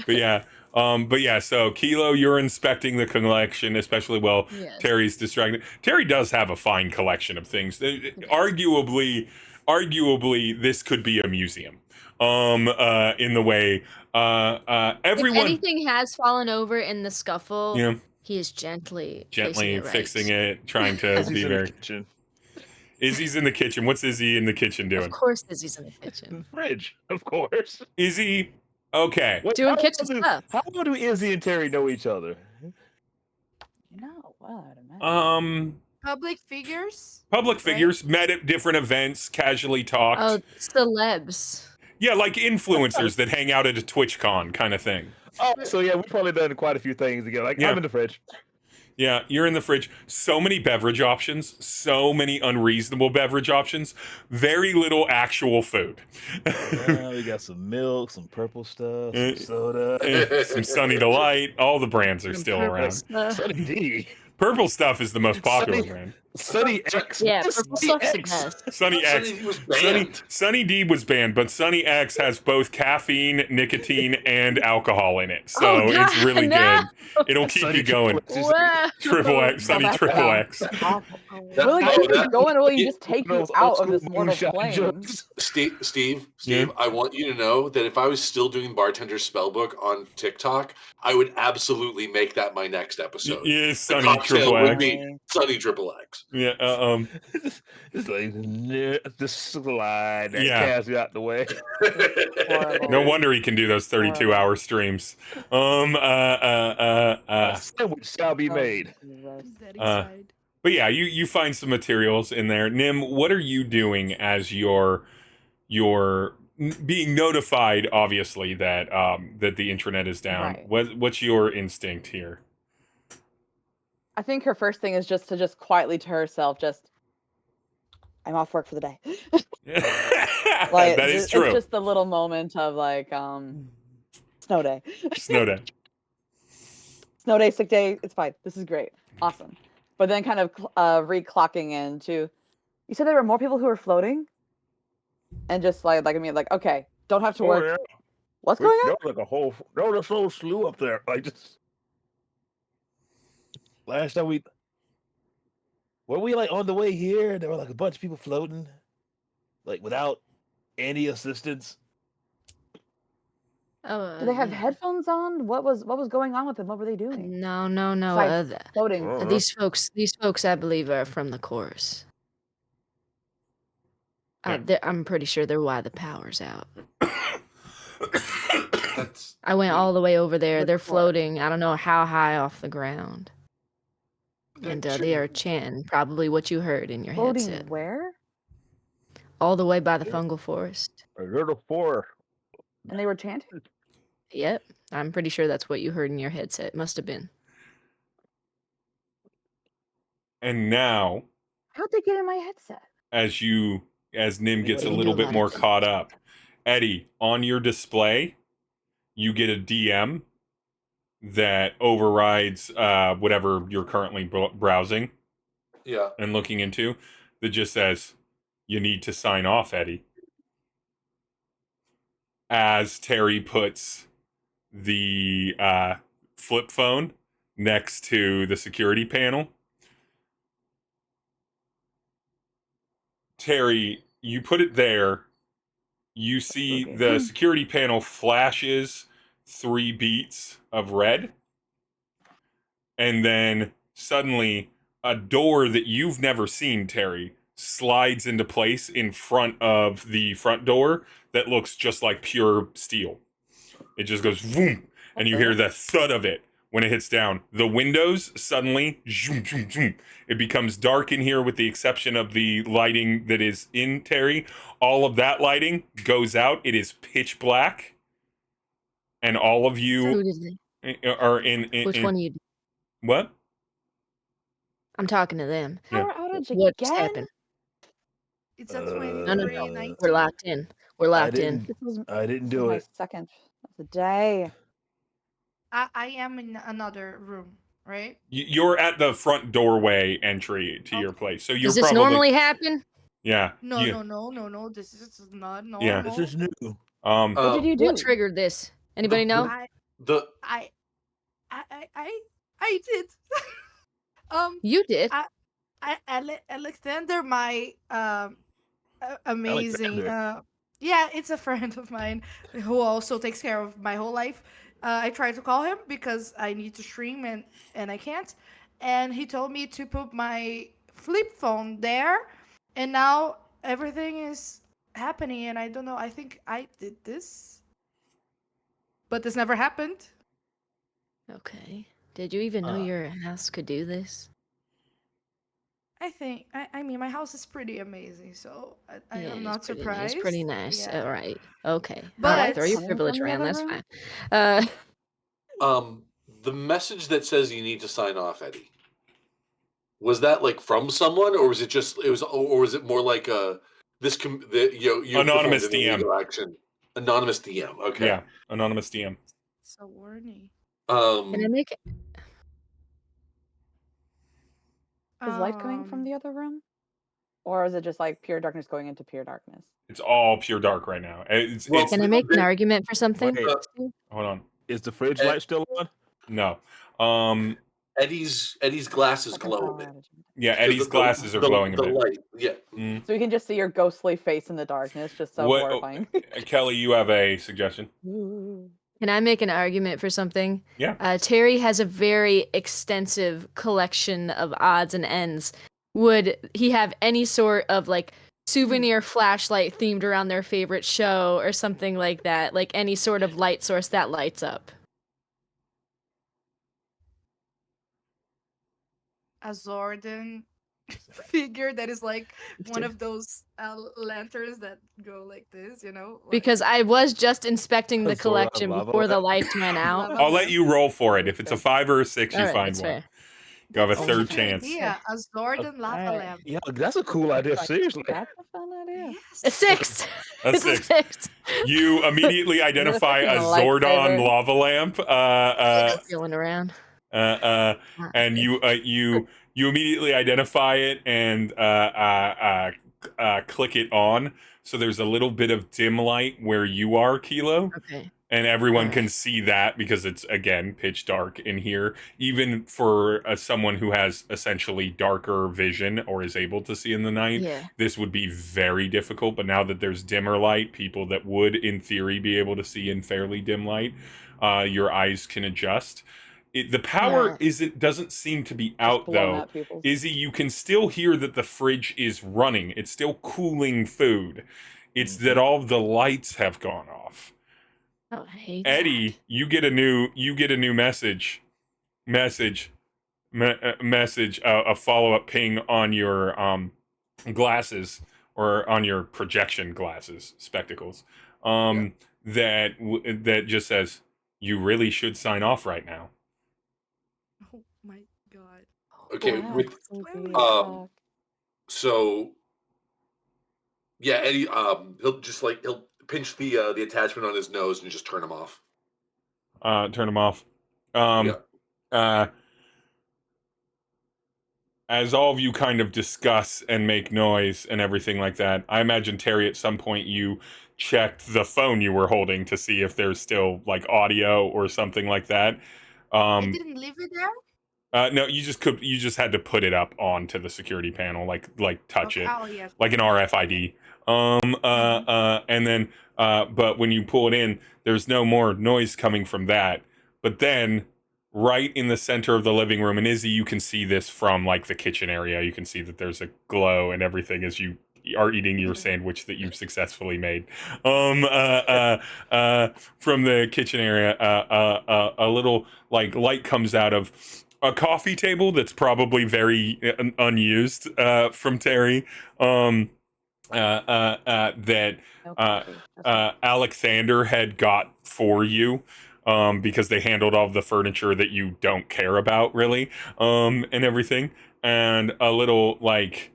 But yeah, so Kilo, you're inspecting the collection, especially Yes. Terry's distracted. Terry does have a fine collection of things. Arguably, this could be a museum. In the way everyone, If anything has fallen over in the scuffle, you know, he is gently fixing it, trying to Izzy's be in the very. kitchen. Izzy's in the kitchen. What's Izzy in the kitchen doing? Of course, Izzy's in the kitchen. Fridge, of course. Izzy, okay. Wait, Doing how kitchen well stuff. How well do Izzy and Terry know each other? No, well, I'd imagine. Public figures. Public figures met at different events, casually talked. Oh, celebs. Yeah, like influencers that hang out at a TwitchCon kind of thing. Oh, so yeah, we've probably done quite a few things together. Like, Yeah. I'm in the fridge. Yeah, you're in the fridge. So many beverage options, so many unreasonable beverage options, very little actual food. We got some milk, some purple stuff, some soda. Some Sunny Delight. All the brands are still around. Sunny D. Purple stuff is the most popular Sunny- brand. Sunny X. Yeah, What's purple Sunny stuff's the X? best. Sunny X. Sunny was banned. Sunny D was banned, but Sunny X has both caffeine, nicotine, and alcohol in it. So Oh, it's God, really no. good. It'll keep Sunny you going. Triple X. Whoa. Triple X, Sunny Triple X. That- Will it oh, keep you that- going or will you yeah, just take you Those out old of this school mortal moonshine plane? jokes. Steve, Yeah. I want you to know that if I was still doing Bartender's Spellbook on TikTok, I would absolutely make that my next episode. Yeah, The Sunny cocktail Triple would X. be Sunny Triple X. Yeah, It's like the slide that Yeah. casts you out the way. Horrible. no wonder he can do those 32-hour streams. A sandwich shall be made. Daddy Uh, side. But yeah, you find some materials in there. Nim, what are you doing as you're being notified, obviously, that that the intranet is down? Right. What's your instinct here? I think her first thing is just to quietly to herself, I'm off work for the day. Like that is it's true. just a little moment of like snow day. Snow day. Snow day, sick day, it's fine. This is great. Awesome. But then kind of reclocking into, you said there were more people who were floating? And just like I mean, like, okay, don't have to work. Yeah. What's going on? There was like there was a whole slew up there. Like just last time were we like on the way here? There were like a bunch of people floating, like without any assistance. Oh, Do they have headphones on? What was going on with them? What were they doing? No. Besides floating. Oh. These folks, I believe, are from the chorus. I'm pretty sure they're why the power's out. That's I went all the way over there. Which They're chorus? floating. I don't know how high off the ground. And they are chanting probably what you heard in your Floating headset. where? All the way by the fungal forest. A little four. And they were chanting? Yep. I'm pretty sure that's what you heard in your headset. Must have been. And now, How'd they get in my headset? as Nim gets a They little do a bit lot more of caught up, Eddie, on your display, you get a DM that overrides whatever you're currently browsing yeah. and looking into, that just says, You need to sign off, Eddie. As Terry puts the flip phone next to the security panel. Terry, you put it there. You see Okay. the security panel flashes 3 beats of red. And then suddenly a door that you've never seen, Terry, slides into place in front of the front door that looks just like pure steel. It just goes boom, and you hear the thud of it when it hits down. The windows suddenly, zoom, zoom, zoom. It becomes dark in here with the exception of the lighting that is in Terry. All of that lighting goes out. It is pitch black. And all of Who you did they? are in Which one of you? what? I'm talking to them. Power outage What just again? happened? It's a No, no, 23:19. We're locked in. We're I locked in. didn't This do was my it. second of the day. I am in another room, right? You're at the front doorway entry to your Okay. place. So you're Does this probably normally happen? yeah. No, you- no, no, no, no. This is not Yeah. normal. This is new. What did you do? What triggered this? Anybody know? I The I I did. You did. Alexander, my amazing Alexander. yeah, it's a friend of mine who also takes care of my whole life. I tried to call him because I need to stream and I can't, and he told me to put my flip phone there, and now everything is happening, and I don't know. I think I did this, but this never happened. Okay. Did you even know Uh. your house could do this? I mean, my house is pretty amazing, so I Yeah, am not It's surprised. pretty nice. Yeah. All right. Okay. All But- right. Throw your Coming privilege from the around. other That's room? fine. the message that says you need to sign off, Eddie. Was that like from someone, or was it just or was it more like you Anonymous performed an DM. illegal action? Anonymous DM. Okay. Yeah, anonymous DM. So warny. Can I make it? Is light coming from the other room? Or is it just like pure darkness going into pure darkness? It's all pure dark right now. Well, Can I make an argument for something? Wait. Hold on. Is the fridge Eh. light still on? No. Eddie's glass is Second power glowing. outage. Yeah, So Eddie's glasses are glowing a the bit. light, yeah. So you can just see your ghostly face in the darkness, just so What- horrifying. Kelly, you have a suggestion? Ooh. Can I make an argument for something? Yeah. Terry has a very extensive collection of odds and ends. Would he have any sort of like souvenir flashlight themed around their favorite show or something like that? Like any sort of light source that lights up? A Zordon figure that is like one of those lanterns that go like this, you know? Like, Because I was just inspecting the A Zordon collection lava before the lamp? lights went out. Lava I'll let lamp. you roll for it. If it's a 5 or a 6, you All right, find that's one. fair. You have a That's third a good chance. idea. A Zordon lava Alright. lamp. Yeah, that's a cool idea. Seriously. That's a fun idea. A 6. A It's a 6. 6. You immediately identify a fucking Zordon lightsaber. lava lamp. Feeling around. And you immediately identify it and click it on. So there's a little bit of dim light where you are, Kilo, Okay. and everyone can Alright. see that because it's again pitch dark in here. Even for someone who has essentially darker vision or is able to see in the night, Yeah. this would be very difficult. But now that there's dimmer light, people that would, in theory, be able to see in fairly dim light, your eyes can adjust. The power doesn't seem to be out blowing though. at people. Izzy, you can still hear that the fridge is running. It's still cooling food. It's that all of the lights have gone off. Oh, I hate Eddie, that. you get a new message, a follow-up ping on your glasses or on your projection glasses, spectacles. That just says you really should sign off right now. Oh my god. Okay, Wow, with so Where good. we- so yeah, Eddie he'll pinch the attachment on his nose and just turn him off. Turn them off. Yeah. as all of you kind of discuss and make noise and everything like that, I imagine, Terry, at some point you checked the phone you were holding to see if there's still like audio or something like that. I didn't leave it there. No, you just had to put it up onto the security panel, like touch Okay. it, Oh yes. like an RFID. And then but when you pull it in, there's no more noise coming from that. But then right in the center of the living room, and Izzy, you can see this from like the kitchen area. You can see that there's a glow and everything as you are eating your sandwich that you've successfully made. From the kitchen area, a little like light comes out of a coffee table that's probably very unused from Terry. That No coffee. That's fine. Alexander had got for you because they handled all of the furniture that you don't care about really and everything, and a little like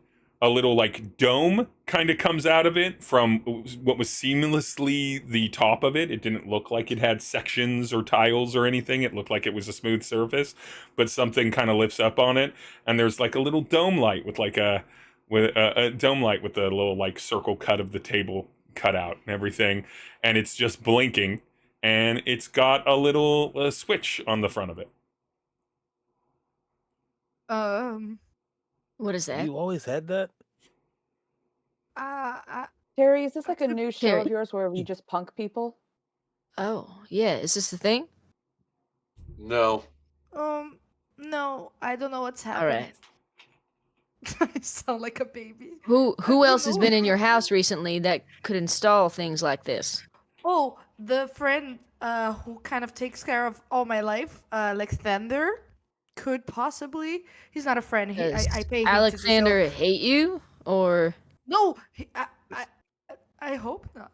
dome kind of comes out of it from what was seamlessly the top of it. It didn't look like it had sections or tiles or anything. It looked like it was a smooth surface, but something kind of lifts up on it, and there's like a little dome light with like a dome light with a little like circle cut of the table cut out and everything, and it's just blinking, and it's got a little switch on the front of it. What is that? You always had that? Terry, is this like a new show Terry. of yours where we just punk people? Oh, yeah. Is this the thing? No. No, I don't know what's All happening. right. I sound like a baby. Who don't else has know. been in your house recently that could install things like this? Oh, the friend who kind of takes care of all my life, Alexander, could possibly. He's not a friend. Does I pay him to do Alexander so. hate you, or No, I hope not.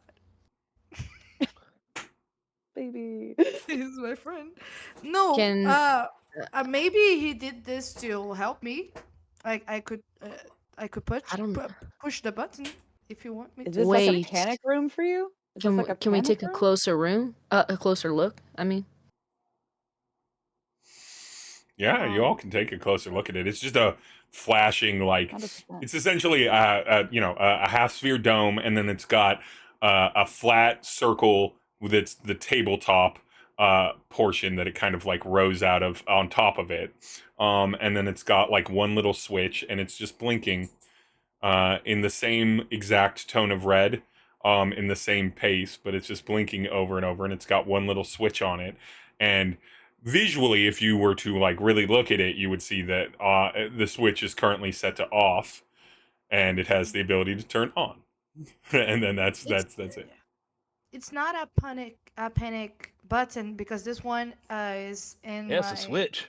Baby. He's my friend. No, Can- maybe he did this to help me. I could I don't- push the button if you want me Is to. this like a Wait. panic room for you? Is this like a can we panic take a room? closer look? I mean, Yeah, you all can take a closer look at it. It's just a flashing, like 100%. it's essentially a half sphere dome, and then it's got a flat circle with its the tabletop portion that it kind of like rose out of on top of it, and then it's got like one little switch, and it's just blinking in the same exact tone of red, in the same pace, but it's just blinking over and over, and it's got one little switch on it, and visually, if you were to like really look at it, you would see that the switch is currently set to off, and it has the ability to turn on. And then that's it. It's not a panic button because this one is in Yeah, it's my. a switch.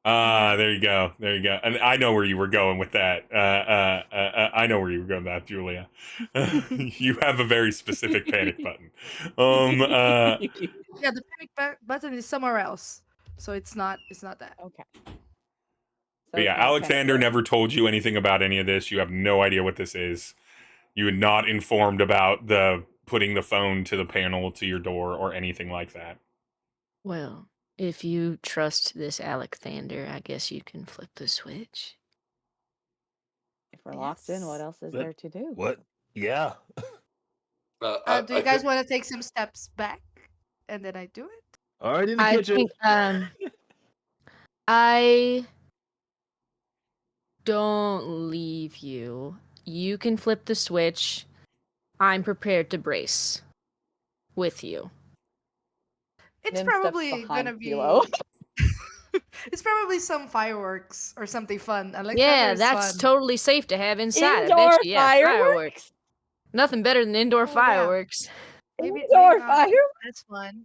There you go. And I know where you were going with that. I know where you were going with that, Julia. You have a very specific panic button. Yeah, the panic button is somewhere else, so it's not that. Okay. But yeah, it's not panic Alexander room. never told you anything about any of this. You have no idea what this is. You had not informed about the putting the phone to the panel to your door or anything like that. well, if you trust this Alexander, I guess you can flip the switch. If we're locked in, what Yes. else is But- there to do? What? Yeah. Do you guys want to take some steps back, and then I do it? All right, in the I kitchen. think I don't leave you. You can flip the switch. I'm prepared to brace with you. It's Nim steps probably behind gonna be. Kilo. It's probably some fireworks or something fun. Yeah, that's totally safe to have inside. I Indoor bet you, yeah, fireworks? Nothing better than indoor Oh, yeah. fireworks. Maybe Indoor not. fireworks? That's fun.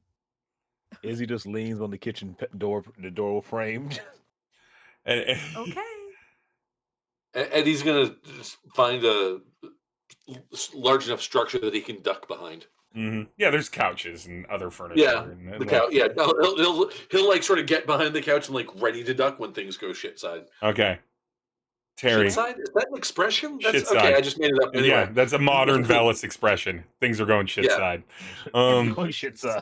Izzy just leans on the kitchen door, the door framed. And, Okay. Eddie's gonna just find a large enough structure that he can duck behind. Mhm. Yeah, there's couches and other furniture. Yeah, and, the like- couch. Yeah, no, he'll like sort of get behind the couch and like ready to duck when things go shit side. Okay. Terry. Shit side? Is that an expression? That's Shit okay. side. I just made it up anyway. Yeah, that's a modern Velis expression. Things are going shit Yeah. side. Oh shit, sir.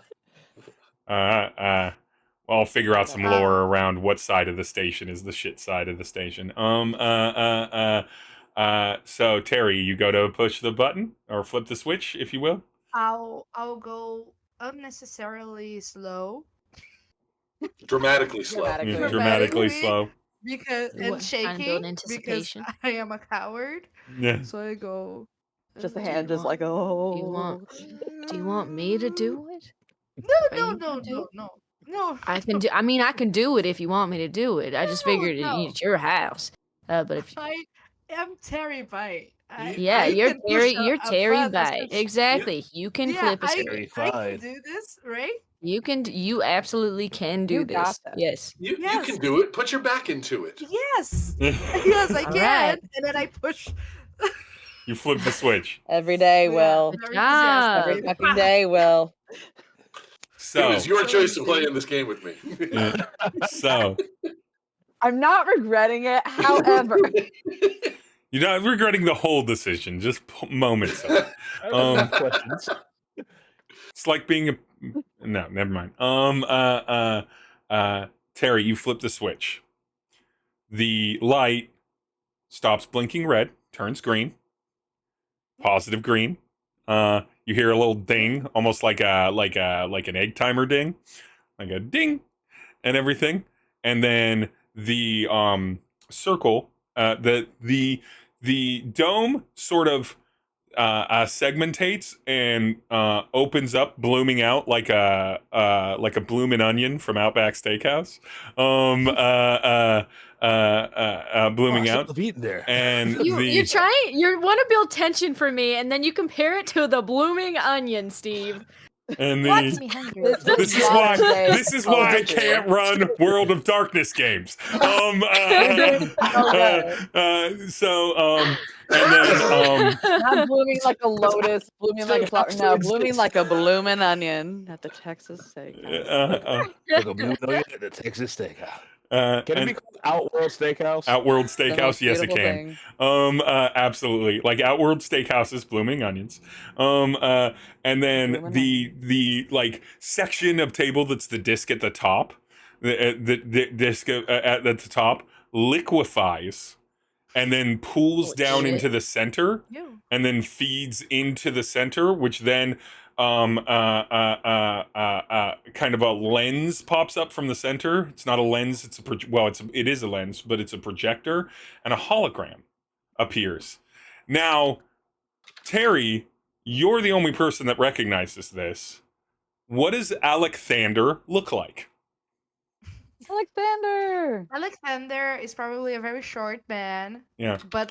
I'll figure out some Ah. lore around what side of the station is the shit side of the station. So Terry, you go to push the button or flip the switch, if you will. I'll go unnecessarily slow Dramatically slow. Dramatically. Dramatically slow. because Ooh, and trying to shaking build because anticipation. I am a coward. Yeah. So I go. Just the Do hand, you just want- like, oh. Do you want me to do it? No, Are no, you no, gonna do no, it? no, no. I can do. I mean, I can do it if you want me to do it. I just No, figured no. it's your house. But if I am Terry Bite. yeah, I you're can push Terry. a You're Terry button. Bite. Exactly. You can Yeah, flip a I switch. I can Fine. do this, right? You can. You absolutely can do You got this. this. Yes. You Yes. can do it. Put your back into it. Yes, yes, I All can. right. And then I push. You flip the switch. Every day, Yeah, Will. Good very job. Every enthusiastic. fucking day, Will. So It was your So choice to easy. play in this game with me. yeah. So I'm not regretting it. However, you're not regretting the whole decision, just moments of it. I have enough questions. It's like being a no, never mind. Terry, you flip the switch. The light stops blinking red, turns green, positive green. You hear a little ding, almost like an egg timer ding, like a ding, and everything. And then the circle, the dome sort of segmentates and opens up, blooming out like a bloomin' onion from Outback Steakhouse. Blooming Oh, out, the beat in there. and You want to build tension for me, and then you compare it to the blooming onion, Steve. and What? the Me hungry. this is why they can't run World of Darkness games. And then not blooming like a lotus, blooming like a flower. No, blooming like a bloomin' onion at the Texas Steakhouse. Like a blue onion at the Texas Steakhouse. Can it and be called Outworld Steakhouse? Outworld The Steakhouse, most yes, it beautiful can. thing. Absolutely, like Outworld Steakhouse's blooming onions. And then Blooming the like section of table that's the disc at the top, the disc at the top liquefies, and then pools Oh, down shit. into the center, You. and then feeds into the center, which then kind of a lens pops up from the center. It's not a lens, it's it is a lens, but it's a projector, and a hologram appears. Now, Terry, you're the only person that recognizes this. What does Alexander look like? Alexander. Alexander is probably a very short man, Yeah. but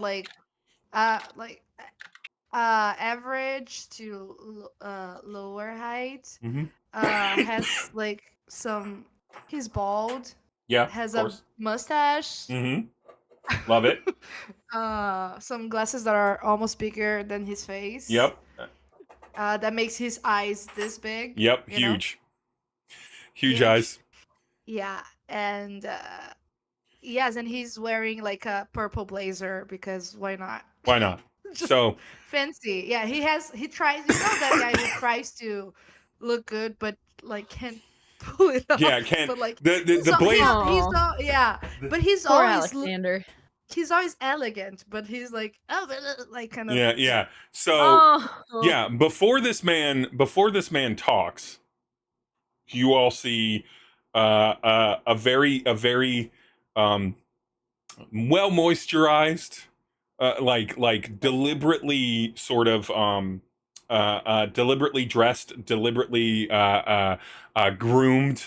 average to lower height. Mm-hmm. Has like some. He's bald. Yeah, Has of a course. mustache. Mm-hmm. Love it. Some glasses that are almost bigger than his face. Yep. That makes his eyes this big. Yep. you know? Huge. Huge Huge. eyes. Yeah, and yes, and he's wearing like a purple blazer because why not? Why not? Just So fancy. Yeah, he tries. You know that guy who tries to look good but like can't pull it off. yeah, can't But like the he's blaze. yeah, but he's Poor always Alexander. he's always elegant, but he's like like kind of Yeah. So Oh. yeah, before this man talks, you all see a very well moisturized, like deliberately sort of deliberately dressed, deliberately groomed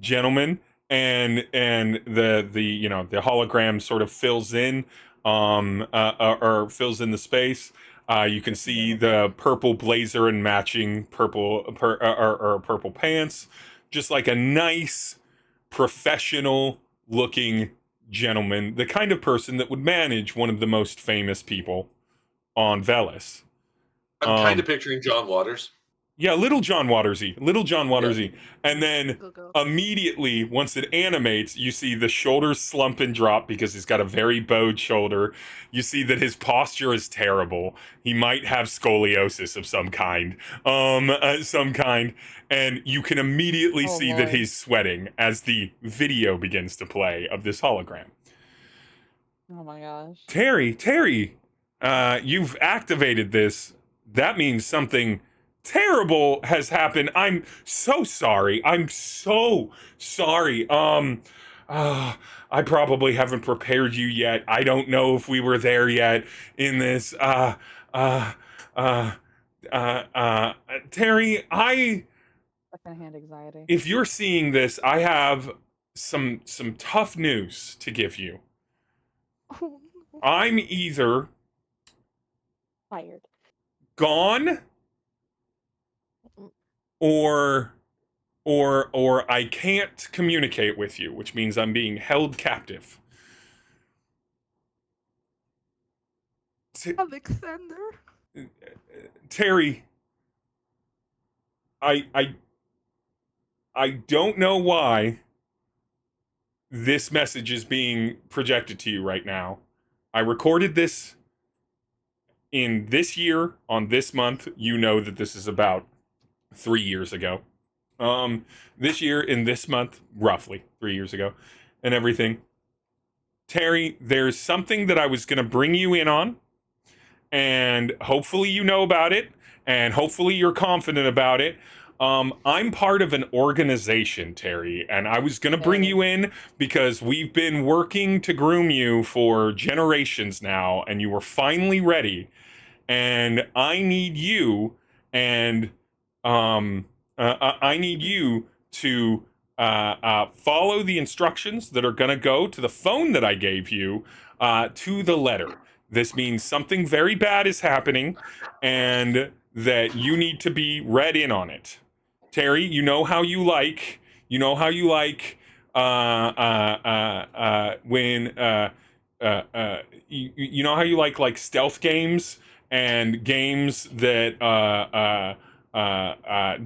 gentleman, and the hologram sort of fills in or fills in the space. You can see the purple blazer and matching purple purple pants, just like a nice professional looking gentleman, the kind of person that would manage one of the most famous people on Velis. I'm kind of picturing John Waters. Yeah, Little John Watersy. And then Go. immediately, once it animates, you see the shoulders slump and drop because he's got a very bowed shoulder. You see that his posture is terrible. He might have scoliosis of some kind. And you can immediately Oh, see that Lord. he's sweating as the video begins to play of this hologram. Oh my gosh. Terry, you've activated this. That means something terrible has happened. I'm so sorry. I probably haven't prepared you yet. I don't know if we were there yet in this. Terry, Secondhand anxiety. if you're seeing this, I have some tough news to give you. I'm either Fired. gone or I can't communicate with you, which means I'm being held captive. Alexander. Terry, I don't know why this message is being projected to you right now. I recorded this in this year on this month. You know that this is about 3 years ago. This year in this month, roughly 3 years ago, and everything. Terry, there's something that I was going to bring you in on, and hopefully you know about it, and hopefully you're confident about it. I'm part of an organization, Terry, and I was going to bring you in because we've been working to groom you for generations now, and you were finally ready. And I need you, and I need you to follow the instructions that are going to go to the phone that I gave you to the letter. This means something very bad is happening, and that you need to be read in on it. Terry, you know how you like when you know how you like stealth games and games that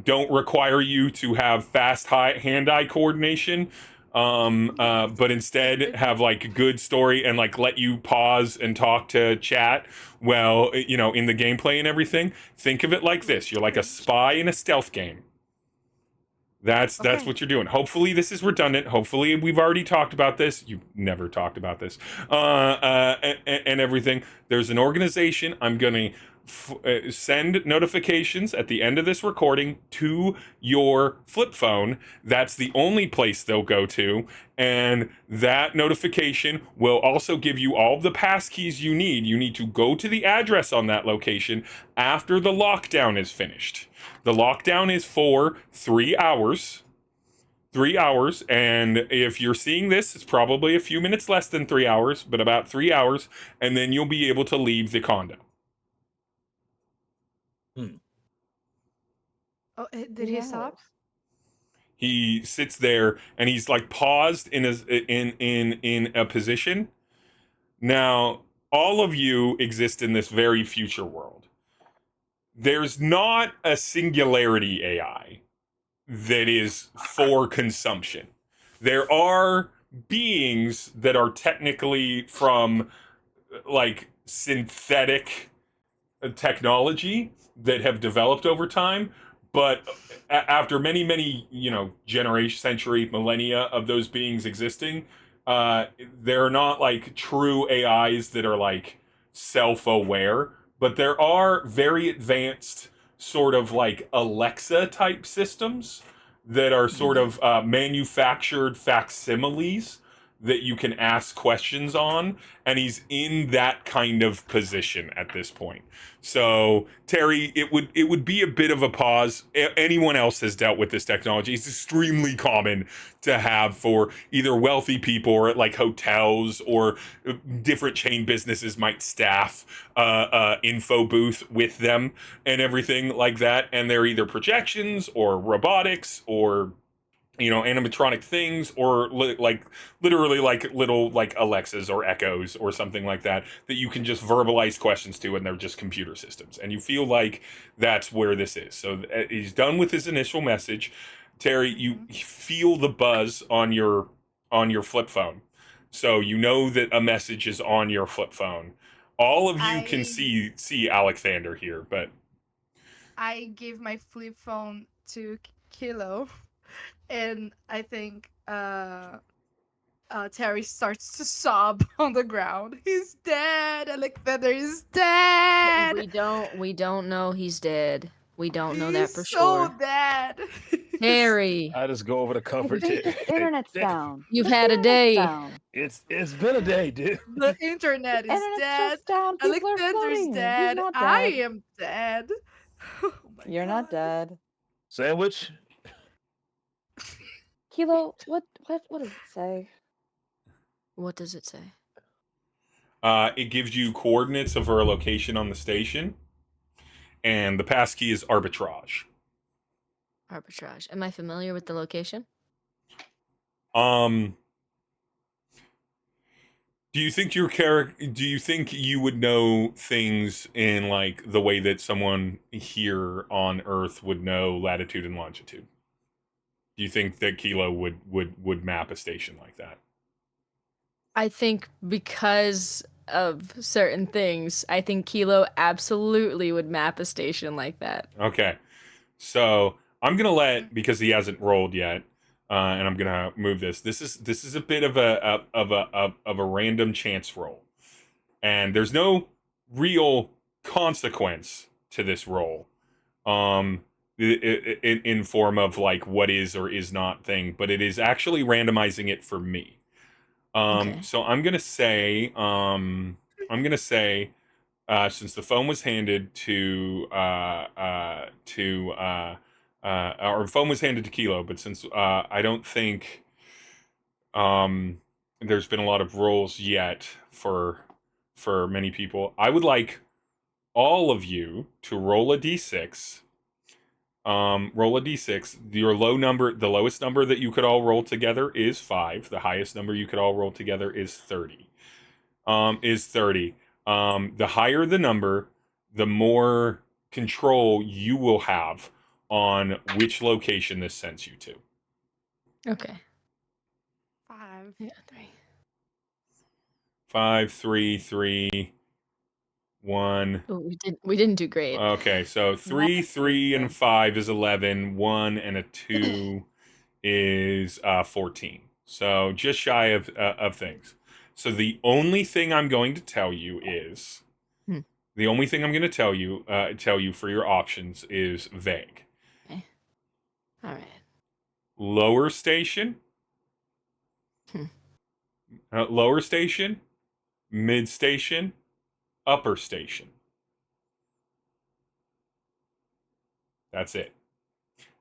don't require you to have fast hand-eye coordination, but instead have like good story and like let you pause and talk to chat. Well, you know, in the gameplay and everything, think of it like this: you're like a spy in a stealth game. That's what you're doing. Hopefully this is redundant. Hopefully we've already talked about this. You've never talked about this, and everything. There's an organization. I'm gonna send notifications at the end of this recording to your flip phone. That's the only place they'll go to, and that notification will also give you all of the passkeys you need. You need to go to the address on that location after the lockdown is finished. The lockdown is for 3 hours. 3 hours. And if you're seeing this, it's probably a few minutes less than 3 hours, but about 3 hours. And then you'll be able to leave the condo. Oh, did he stop? He sits there and he's like paused in a position. Now, all of you exist in this very future world. There's not a singularity AI that is for consumption. There are beings that are technically from like synthetic technology that have developed over time, but after many century, millennia of those beings existing, they're not like true AIs that are like self-aware. But there are very advanced sort of like Alexa type systems that are sort of manufactured facsimiles that you can ask questions on. And he's in that kind of position at this point. So Terry, it would be a bit of a pause. Anyone else has dealt with this technology. It's extremely common to have for either wealthy people or at like hotels, or different chain businesses might staff info booth with them and everything like that. And they're either projections or robotics or animatronic things, or like literally like little like Alexas or Echoes or something like that you can just verbalize questions to, and they're just computer systems. And you feel like that's where this is. So he's done with his initial message. Terry, you feel the buzz on your flip phone, so you know that a message is on your flip phone. All of you can see Alexander here, but I give my flip phone to Kilo, and I think Terry starts to sob on the ground. He's dead. Alexander is dead. We don't know he's dead. We don't know that for He's so sure. dead. Harry, I just go over to I comfort think Terry. his internet's Damn, down. you've His had a internet's day. down. It's been a day, dude. The internet is Internet's dead. just down. People are Alexander's floating. He's dead. not I dead. am dead. Oh my You're not God. dead. Sandwich. Kilo, what does it say? What does it say? it gives you coordinates of her location on the station, and the passkey is arbitrage. Arbitrage. Am I familiar with the location? Do you think your character? Do you think you would know things in like the way that someone here on Earth would know latitude and longitude? Do you think that Kilo would map a station like that? I think because of certain things, I think Kilo absolutely would map a station like that. Okay, so I'm gonna because he hasn't rolled yet, and I'm gonna move this. This is a bit of a random chance roll, and there's no real consequence to this roll, in form of like what is or is not thing, but it is actually randomizing it for me. Okay. So I'm gonna say, since the phone was handed or phone was handed to Kilo, but since I don't think there's been a lot of rolls yet for many people, I would like all of you to roll a d6. Roll a d6. Your the lowest number that you could all roll together is 5. The highest number you could all roll together is 30. The higher the number, the more control you will have on which location this sends you to. Okay. 5. Yeah, 3. 5, 3, 3, 1. Oh, we didn't do great. Okay, so 3, 3, and 5 is 11. 1 and a 2 is 14. So just shy of things. So the only thing I'm going to tell you is the only thing I'm going to tell you for your options is vague. Okay. All right. Lower station, lower station, mid station, upper station. That's it.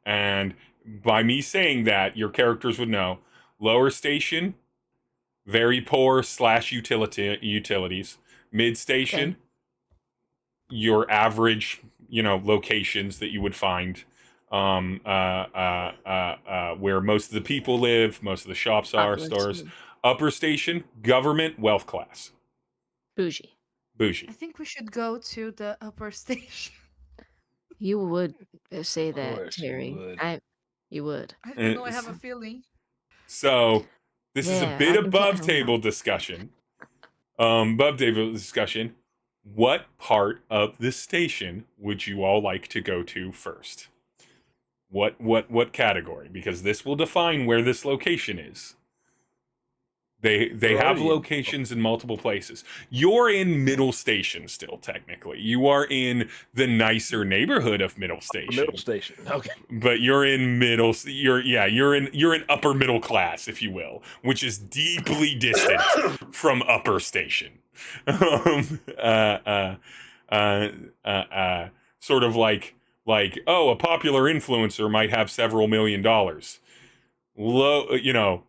And by me saying that, your characters would know lower station, very poor / utilities. Mid station, Okay. your average, locations that you would find, where most of the people live, most of the shops are, Populous. stores. Upper station, government, wealth class. Bougie. Bougie. I think we should go to the upper station. You would say Of that, course you Terry. would. You would. I don't know. I have a feeling. So this is a Yeah, bit I can tell above now. table discussion. Above table discussion. What part of the station would you all like to go to first? What category? Because this will define where this location is. They We're have already in- locations in multiple places. You're in Middle Station still, technically. You are in the nicer neighborhood of Middle Station. Middle station. Okay. But you're in you're in upper middle class, if you will, which is deeply distant from upper station. Sort of like a popular influencer might have several $1 million. Several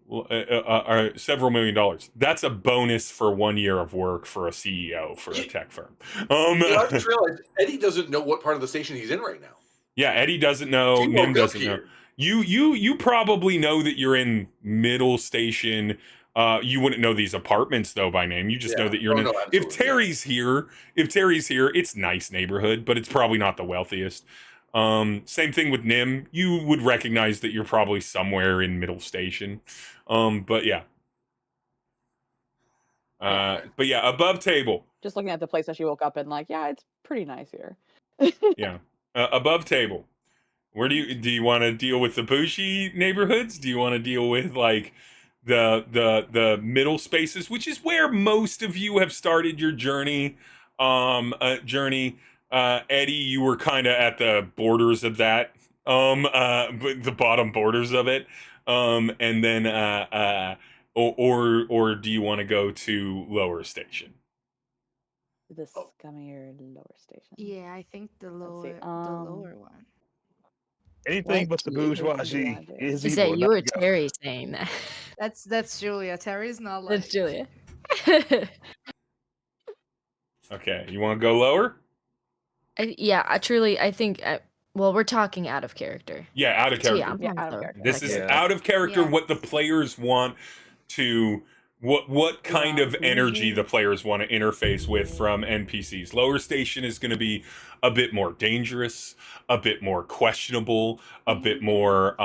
$1 million. That's a bonus for 1 year of work for a CEO for a tech firm. I just realized Eddie doesn't know what part of the station he's in right now. Yeah, Eddie doesn't know. He Nim woke up doesn't know. here. You probably know that you're in Middle Station. You wouldn't know these apartments though by name. You just know Yeah. that you're Oh, in. no, If absolutely, yeah. Terry's here, it's nice neighborhood, but it's probably not the wealthiest. Same thing with Nim. You would recognize that you're probably somewhere in Middle Station. But yeah. But yeah, above table. Just looking at the place that she woke up in, like, yeah, it's pretty nice here. Yeah. Above table. Where do you want to deal with the bougie neighborhoods? Do you want to deal with like the middle spaces, which is where most of you have started your journey? Eddie, you were kind of at the borders of that, the bottom borders of it. And then or do you want to go to lower station? The scummier lower station. Yeah, I think the Let's see. lower one. Anything but the do you bourgeoisie. wanna do? Izzy Is that will you not or go. Terry saying that? That's Julia. Terry's not like. That's Julia. Okay, you want to go lower? I think. Well, we're talking out of character. Yeah, out of So character. yeah, I'm Yeah, going out of lower. character. This is Yeah. out of character. Yeah. What the players want to, what kind of energy the players want to interface with from NPCs. Lower station is going to be a bit more dangerous, a bit more questionable, a bit more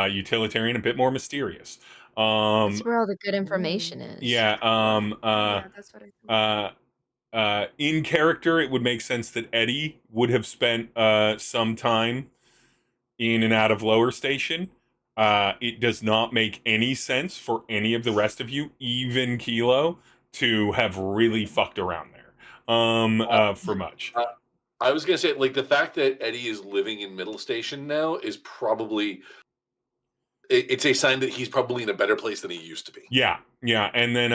utilitarian, a bit more mysterious. That's where all the good information is. Yeah. Yeah, that's what I thought. In character, it would make sense that Eddie would have spent some time in and out of lower station. It does not make any sense for any of the rest of you, even Kilo, to have really fucked around there for much. I was gonna say, like, the fact that Eddie is living in Middle Station now is probably it's a sign that he's probably in a better place than he used to be. Yeah, and then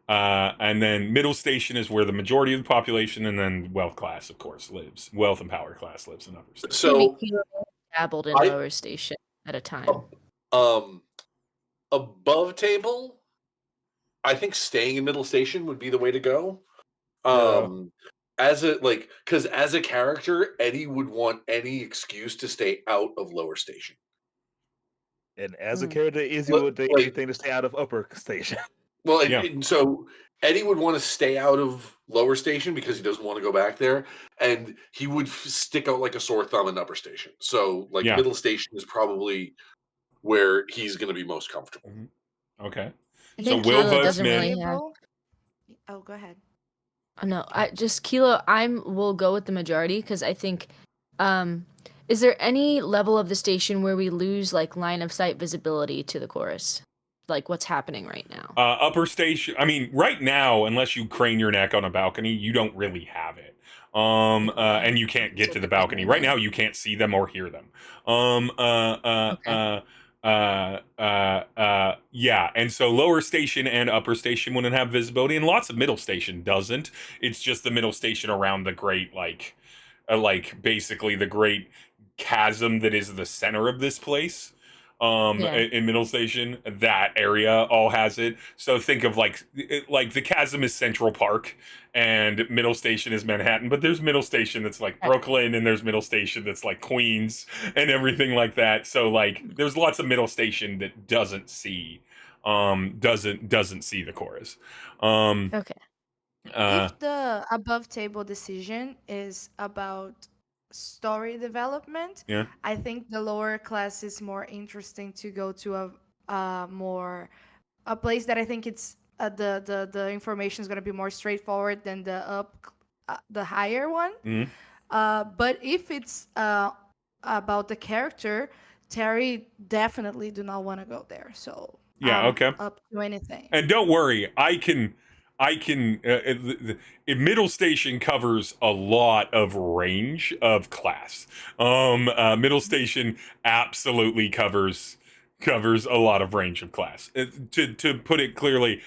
and then middle station is where the majority of the population, and then wealth class, of course, lives. Wealth and power class lives in upper station. So Maybe Kilo dabbled in I- lower station at a time. Above table, I think staying in Middle Station would be the way to go. As a character, Eddie would want any excuse to stay out of lower station. And as a Mm. character, Izzy Look, would do like- anything to stay out of upper station. Well, and, Yeah. and so Eddie would want to stay out of lower station because he doesn't want to go back there, and he would stick out like a sore thumb in upper station. So, like, Yeah. middle station is probably where he's going to be most comfortable. Okay. I So think Will Kilo votes doesn't mid. really have. Oh, go ahead. No, Kilo. Will go with the majority because I think. Is there any level of the station where we lose like line of sight visibility to the chorus, like what's happening right now? Upper station. I mean, right now, unless you crane your neck on a balcony, you don't really have it. And you can't get to the balcony. Right now, you can't see them or hear them. Yeah, and so lower station and upper station wouldn't have visibility, and lots of middle station doesn't. It's just the middle station around the great, like basically the great chasm that is the center of this place. Yeah. In middle station, that area all has it. So think of like the chasm is Central Park and middle station is Manhattan, but there's middle station that's like Right. Brooklyn, and there's middle station that's like Queens and everything like that. So like there's lots of middle station that doesn't see the chorus. Okay. If the above table decision is about story development, Yeah. I think the lower class is more interesting to go to a place that I think it's the information is going to be more straightforward than the higher one. Mhm. But if it's about the character, Terry definitely do not want to go there. So Yeah, okay. up to anything. And don't worry, I can. Middle station covers a lot of range of class. Middle station absolutely covers a lot of range of class. To put it clearly,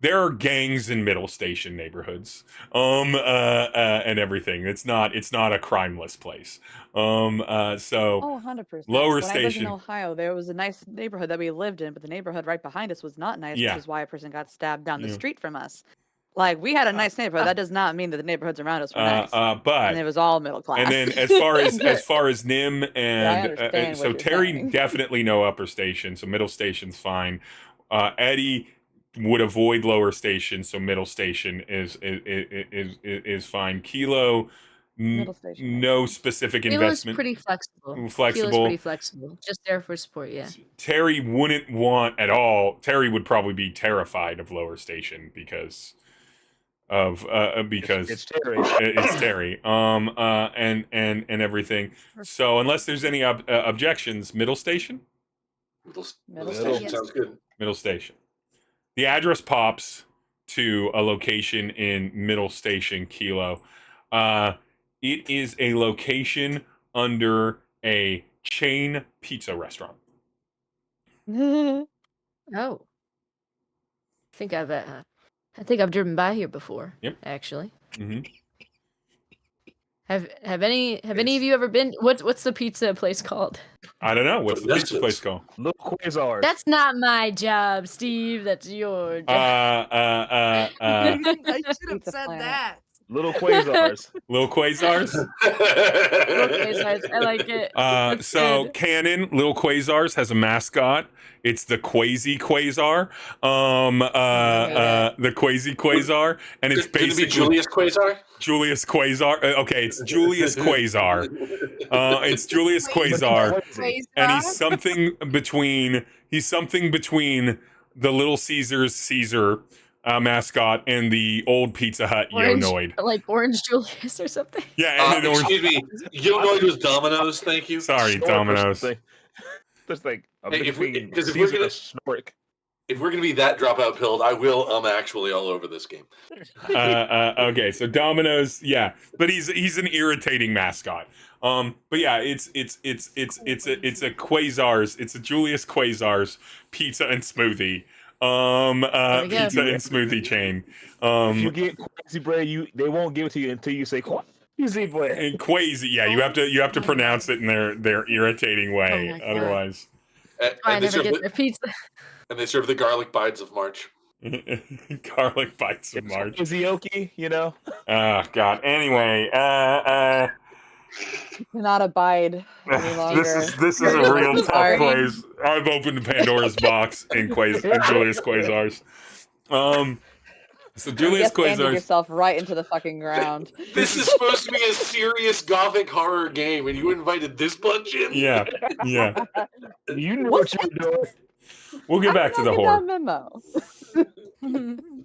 there are gangs in middle station neighborhoods, and everything. It's not a crimeless place. So 100%. lower When I lived station. in Ohio, there was a nice neighborhood that we lived in, but the neighborhood right behind us was not nice, Yeah. which is why a person got stabbed down the Yeah. street from us. Like we had a nice neighborhood. That does not mean that the neighborhoods around us were nice. And But it was all middle class. and then as far as Nim and understand so what you're Terry saying. definitely no upper station, so middle station's fine. Eddie would avoid lower station, so middle station is fine. Kilo, Middle station. no specific Kilo's investment. pretty flexible. Kilo's Flexible. pretty flexible. Just there for support, yeah. Terry wouldn't want at all. Terry would probably be terrified of lower station because of It's Terry. it's Terry. And everything. So unless there's any objections, middle station. Middle station Yes. sounds good. Middle station. The address pops to a location in Middle Station, Kilo. It is a location under a chain pizza restaurant. Oh. I think I've driven by here before. Yep. Actually. Mm-hmm. Have any of you ever been? What's the pizza place called? I don't know. What's the pizza Nessus. place called? Little Quasars. That's not my job, Steve. That's your job. I should have Pizza said Planet. that. Little Quasars. Little Quasars. Quasars, I like it. That's So good. Canon, Little Quasars has a mascot. It's the Quasi Quasar. The Quasi Quasar, and it's Could it be basically Julius Quasar? Julius Quasar. Okay, it's Julius Quasar. It's Julius Quasar, and he's something between the Little Caesar's Caesar mascot and the old Pizza Hut Yonoid. Like Orange Julius or something. Yeah, and an orange. Excuse me. Yonoid was Domino's. Thank you. Sorry, Snort or Domino's. something. Just like a Hey, if we- between 'cause if we're Caesar gonna- and Snork. If we're gonna be that dropout pilled, I will. I'm actually all over this game. Okay, so Domino's, yeah, but he's an irritating mascot. But yeah, it's a Quasars, it's a Julius Quasars pizza and smoothie. There we go. Pizza and smoothie chain. If you get Quasi bread, they won't give it to you until you say Quasi bread. And Quasi, yeah, you have to pronounce it in their irritating way, Oh my God. otherwise. I never get their pizza. And they serve the garlic bites of March. Garlic bites of March. Izzy, you know. Oh God. Anyway, Cannot abide any longer. this is a real tough Sorry. place. I've opened Pandora's box in Julius Quasars. So Julius Just ended Quasars. yourself right into the fucking ground. This is supposed to be a serious gothic horror game, and you invited this bunch in? Yeah. You knew what you were doing. We'll get back to the horror. Memo.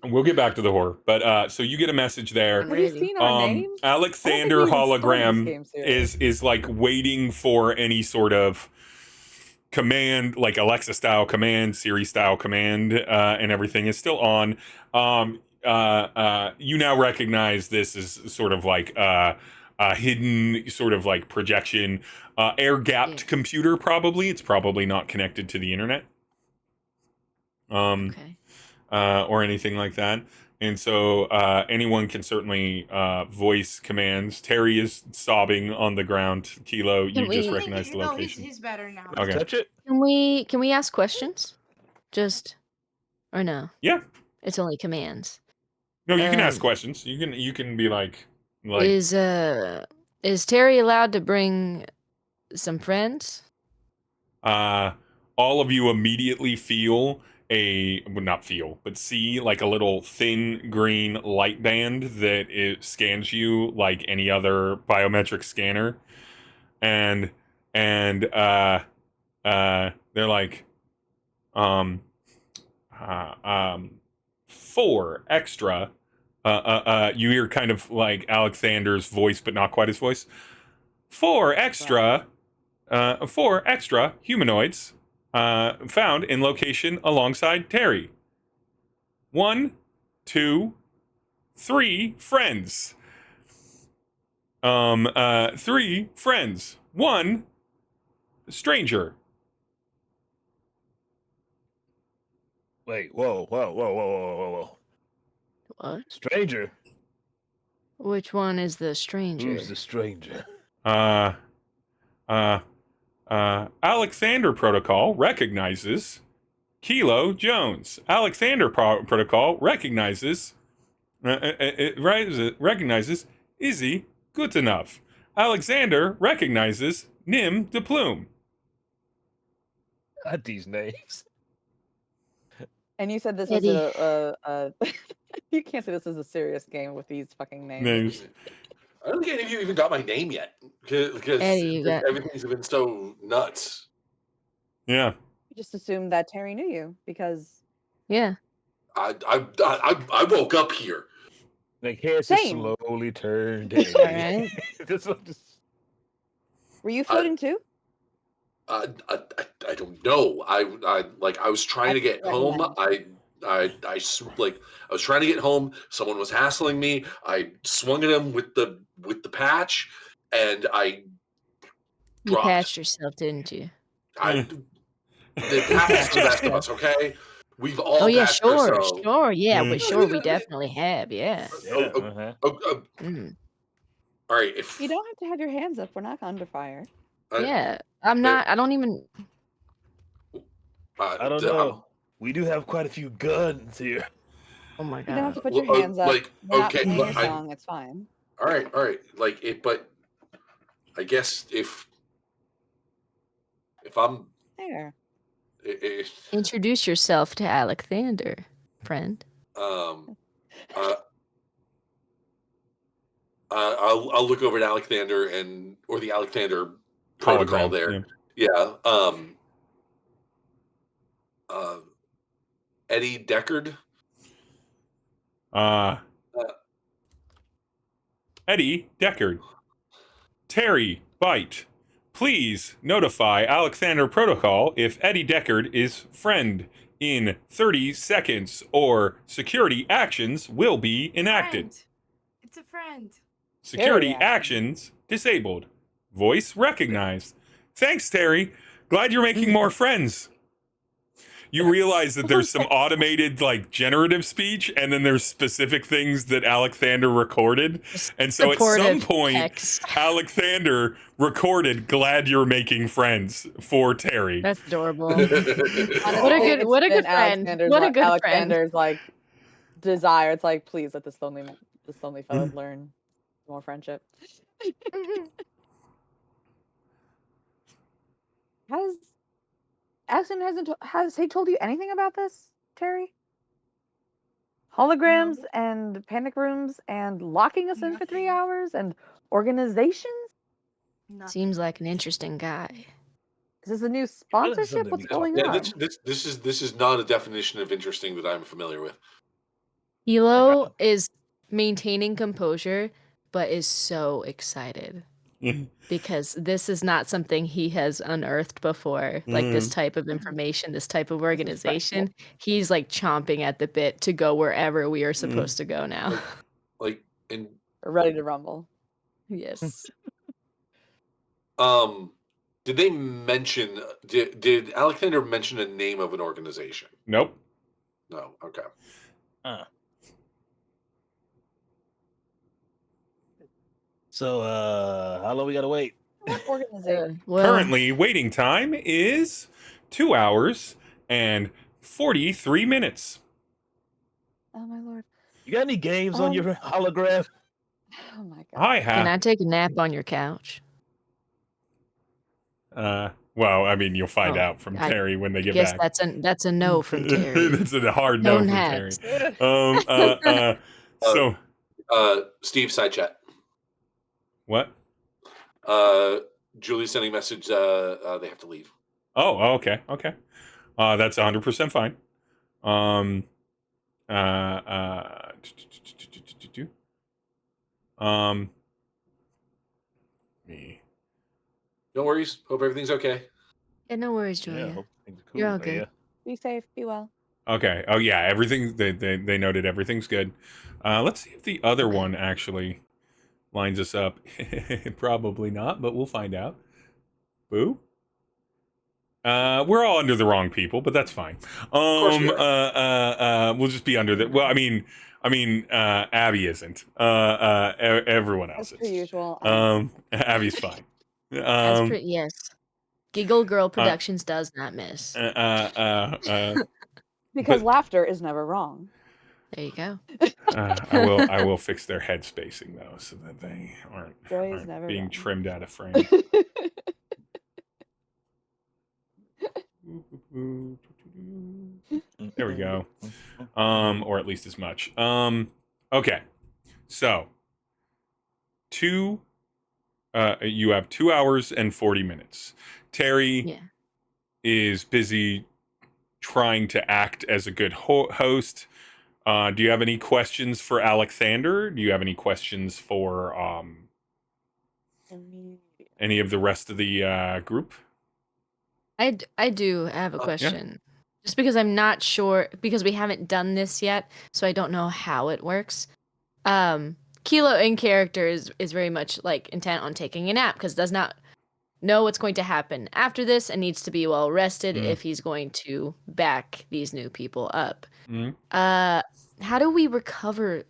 We'll get back to the horror. But so you get a message there. Have you seen our names? Alexander I don't think we even started hologram this game series. is like waiting for any sort of command, like Alexa style command, Siri style command, and everything is still on. You now recognize this as sort of like a hidden sort of like projection, air gapped computer. Probably it's probably not connected to the internet. Okay. Or anything like that. And so anyone can certainly voice commands. Terry is sobbing on the ground. Kilo, you just recognize the location. He's better now. Okay. Touch it. Can we ask questions? Just or no? Yeah. It's only commands. No, you can ask Um, questions. You can be like Is Terry allowed to bring some friends? all of you immediately feel see like a little thin green light band that it scans you like any other biometric scanner, and they're like 4 extra. You hear kind of like Alexander's voice, but not quite his voice. 4 extra humanoids found in location alongside Terry. 1, 2, 3 friends. 3 friends. 1 stranger. Wait, whoa. What? Stranger. Which one is the stranger? Who's the stranger? Alexander Protocol recognizes Kilo Jones. Alexander Protocol recognizes It recognizes Izzy Gutenuff. Alexander recognizes Nim Deplume. Not these names. And you said this Eddie. is a you can't say this is a serious game with these fucking names. Names. I don't think any of you even got my name yet because Eddie, you got- everything's been so nuts. Yeah. I just assumed that Terry knew you because Yeah. I woke up here. Like heads just Same. slowly turned. Alright. Just were you floating too? I don't know. I was trying to get home. I was trying to get home. Someone was hassling me. I swung at him with the patch, and I You dropped. patched yourself, didn't you? The patch is the best of us. Okay, we've all. Oh yeah, patched sure, ourselves. sure, yeah, but sure, we definitely have, yeah. Mm. All right. If You don't have to have your hands up. We're not under fire. Yeah, I'm not. I don't even. I don't know. We do have quite a few guns here. Oh my You don't have god. to put your hands up. We're not okay, playing your look, song. It's fine. all right. Like it, but I guess if I'm There. Introduce yourself to Alexander, friend. I'll look over at Alexander or the Alexander protocol there. Yeah. Eddie Deckard. Eddie Deckard. Terry Bite. Please notify Alexander Protocol if Eddie Deckard is friend in 30 seconds or security actions will be enacted. Friend. It's a friend. Security actions disabled. Voice recognized. Thanks, Terry. Glad you're making more friends. You realize that there's some automated, like, generative speech, and then there's specific things that Alexander recorded. And so at some point, Alexander recorded, glad you're making friends for Terry. That's adorable. Honestly, What a good friend. What a good Alexander's like desire. It's like, please let this lonely fellow learn more friendship. Has he told you anything about this, Terry? Holograms and panic rooms and locking us in for 3 hours and organizations? Seems like an interesting guy. Is this a new sponsorship? What's going on? This is not a definition of interesting that I'm familiar with. Hilo is maintaining composure, but is so excited. Because this is not something he has unearthed before, like this type of information, this type of organization. He's like chomping at the bit to go wherever we are supposed to go now. We're ready to rumble. Yes. Did they mention? Did Alexander mention a name of an organization? Nope. No. Okay. So, how long we gotta wait? Currently, waiting time is 2 hours and 43 minutes. Oh my lord! You got any games on your holograph? Oh my god! I have. Can I take a nap on your couch? Well, I mean, you'll find out from Terry when they get back. Guess that's a no from Terry. That's a hard no from Terry. Steve, side chat. What? Julie's sending a message. They have to leave. Oh, okay. That's 100% fine. Me. No worries. Hope everything's okay. Yeah, no worries, Julia. You're all good. Be safe. Be well. Okay. Oh yeah, everything they noted everything's good. Let's see if the other one actually lines us up. Probably not, but we'll find out. Boo. We're all under the wrong people, but that's fine. We'll just be under the. Well, I mean, Abby isn't. Everyone else is. Per usual. Abby's fine. Yes. Giggle Girl Productions does not miss. Because laughter is never wrong. There you go. I will fix their head spacing though, so that they Boys aren't never being run. trimmed out of frame. There we go. Or at least as much. Okay. So you have 2 hours and 40 minutes. Terry Yeah. is busy trying to act as a good host. Do you have any questions for Alexander? Do you have any questions for any of the rest of the group? I do have a Yeah. question. Just because I'm not sure, because we haven't done this yet, so I don't know how it works. Kilo in character is very much like intent on taking a nap because does not know what's going to happen after this and needs to be well rested if he's going to back these new people up. How do we recover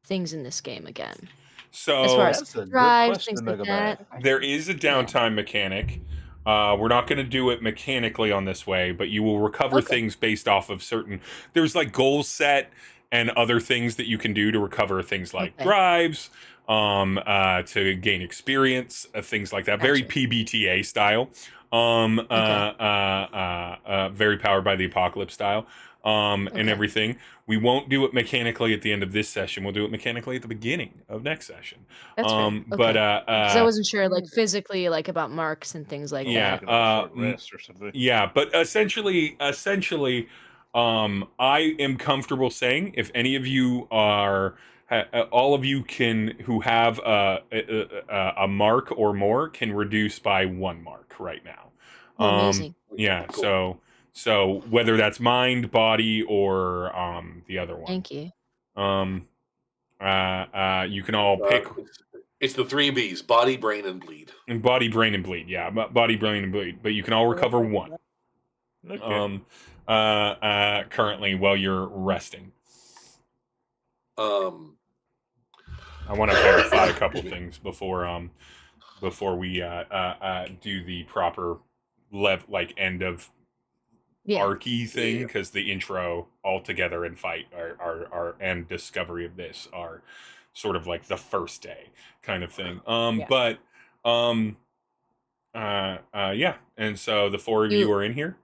things in this game again? So As far as That's a good drives, question, things like Mega that. Man. there is a downtime mechanic. We're not going to do it mechanically on this way, but you will recover Okay. things based off of certain. There's like goals set and other things that you can do to recover things like Okay. drives, to gain experience, things like that. Very Gotcha. PBTA style. Very powered by the apocalypse style. And Okay. everything. We won't do it mechanically at the end of this session. We'll do it mechanically at the beginning of next session. That's fair. Okay. But Because I wasn't sure, like physically, like about marks and things like yeah, that. Taking a short rest or something. yeah, but essentially, I am comfortable saying if any of you are, all of you can who have a mark or more can reduce by 1 mark right now. Oh, amazing. Yeah, Cool. so whether that's mind, body, or the other one. Thank you. You can all pick It's the 3 B's: body, brain, and bleed. and body, brain, and bleed. Yeah, body, brain, and bleed. But you can all recover 1. Okay. Currently while you're resting. Um, I want to verify a couple things before we do the proper end of Yeah. archy thing, because the intro altogether and fight are and discovery of this are sort of like the first day kind of thing. Yeah. Yeah, and so the 4 of you are in here.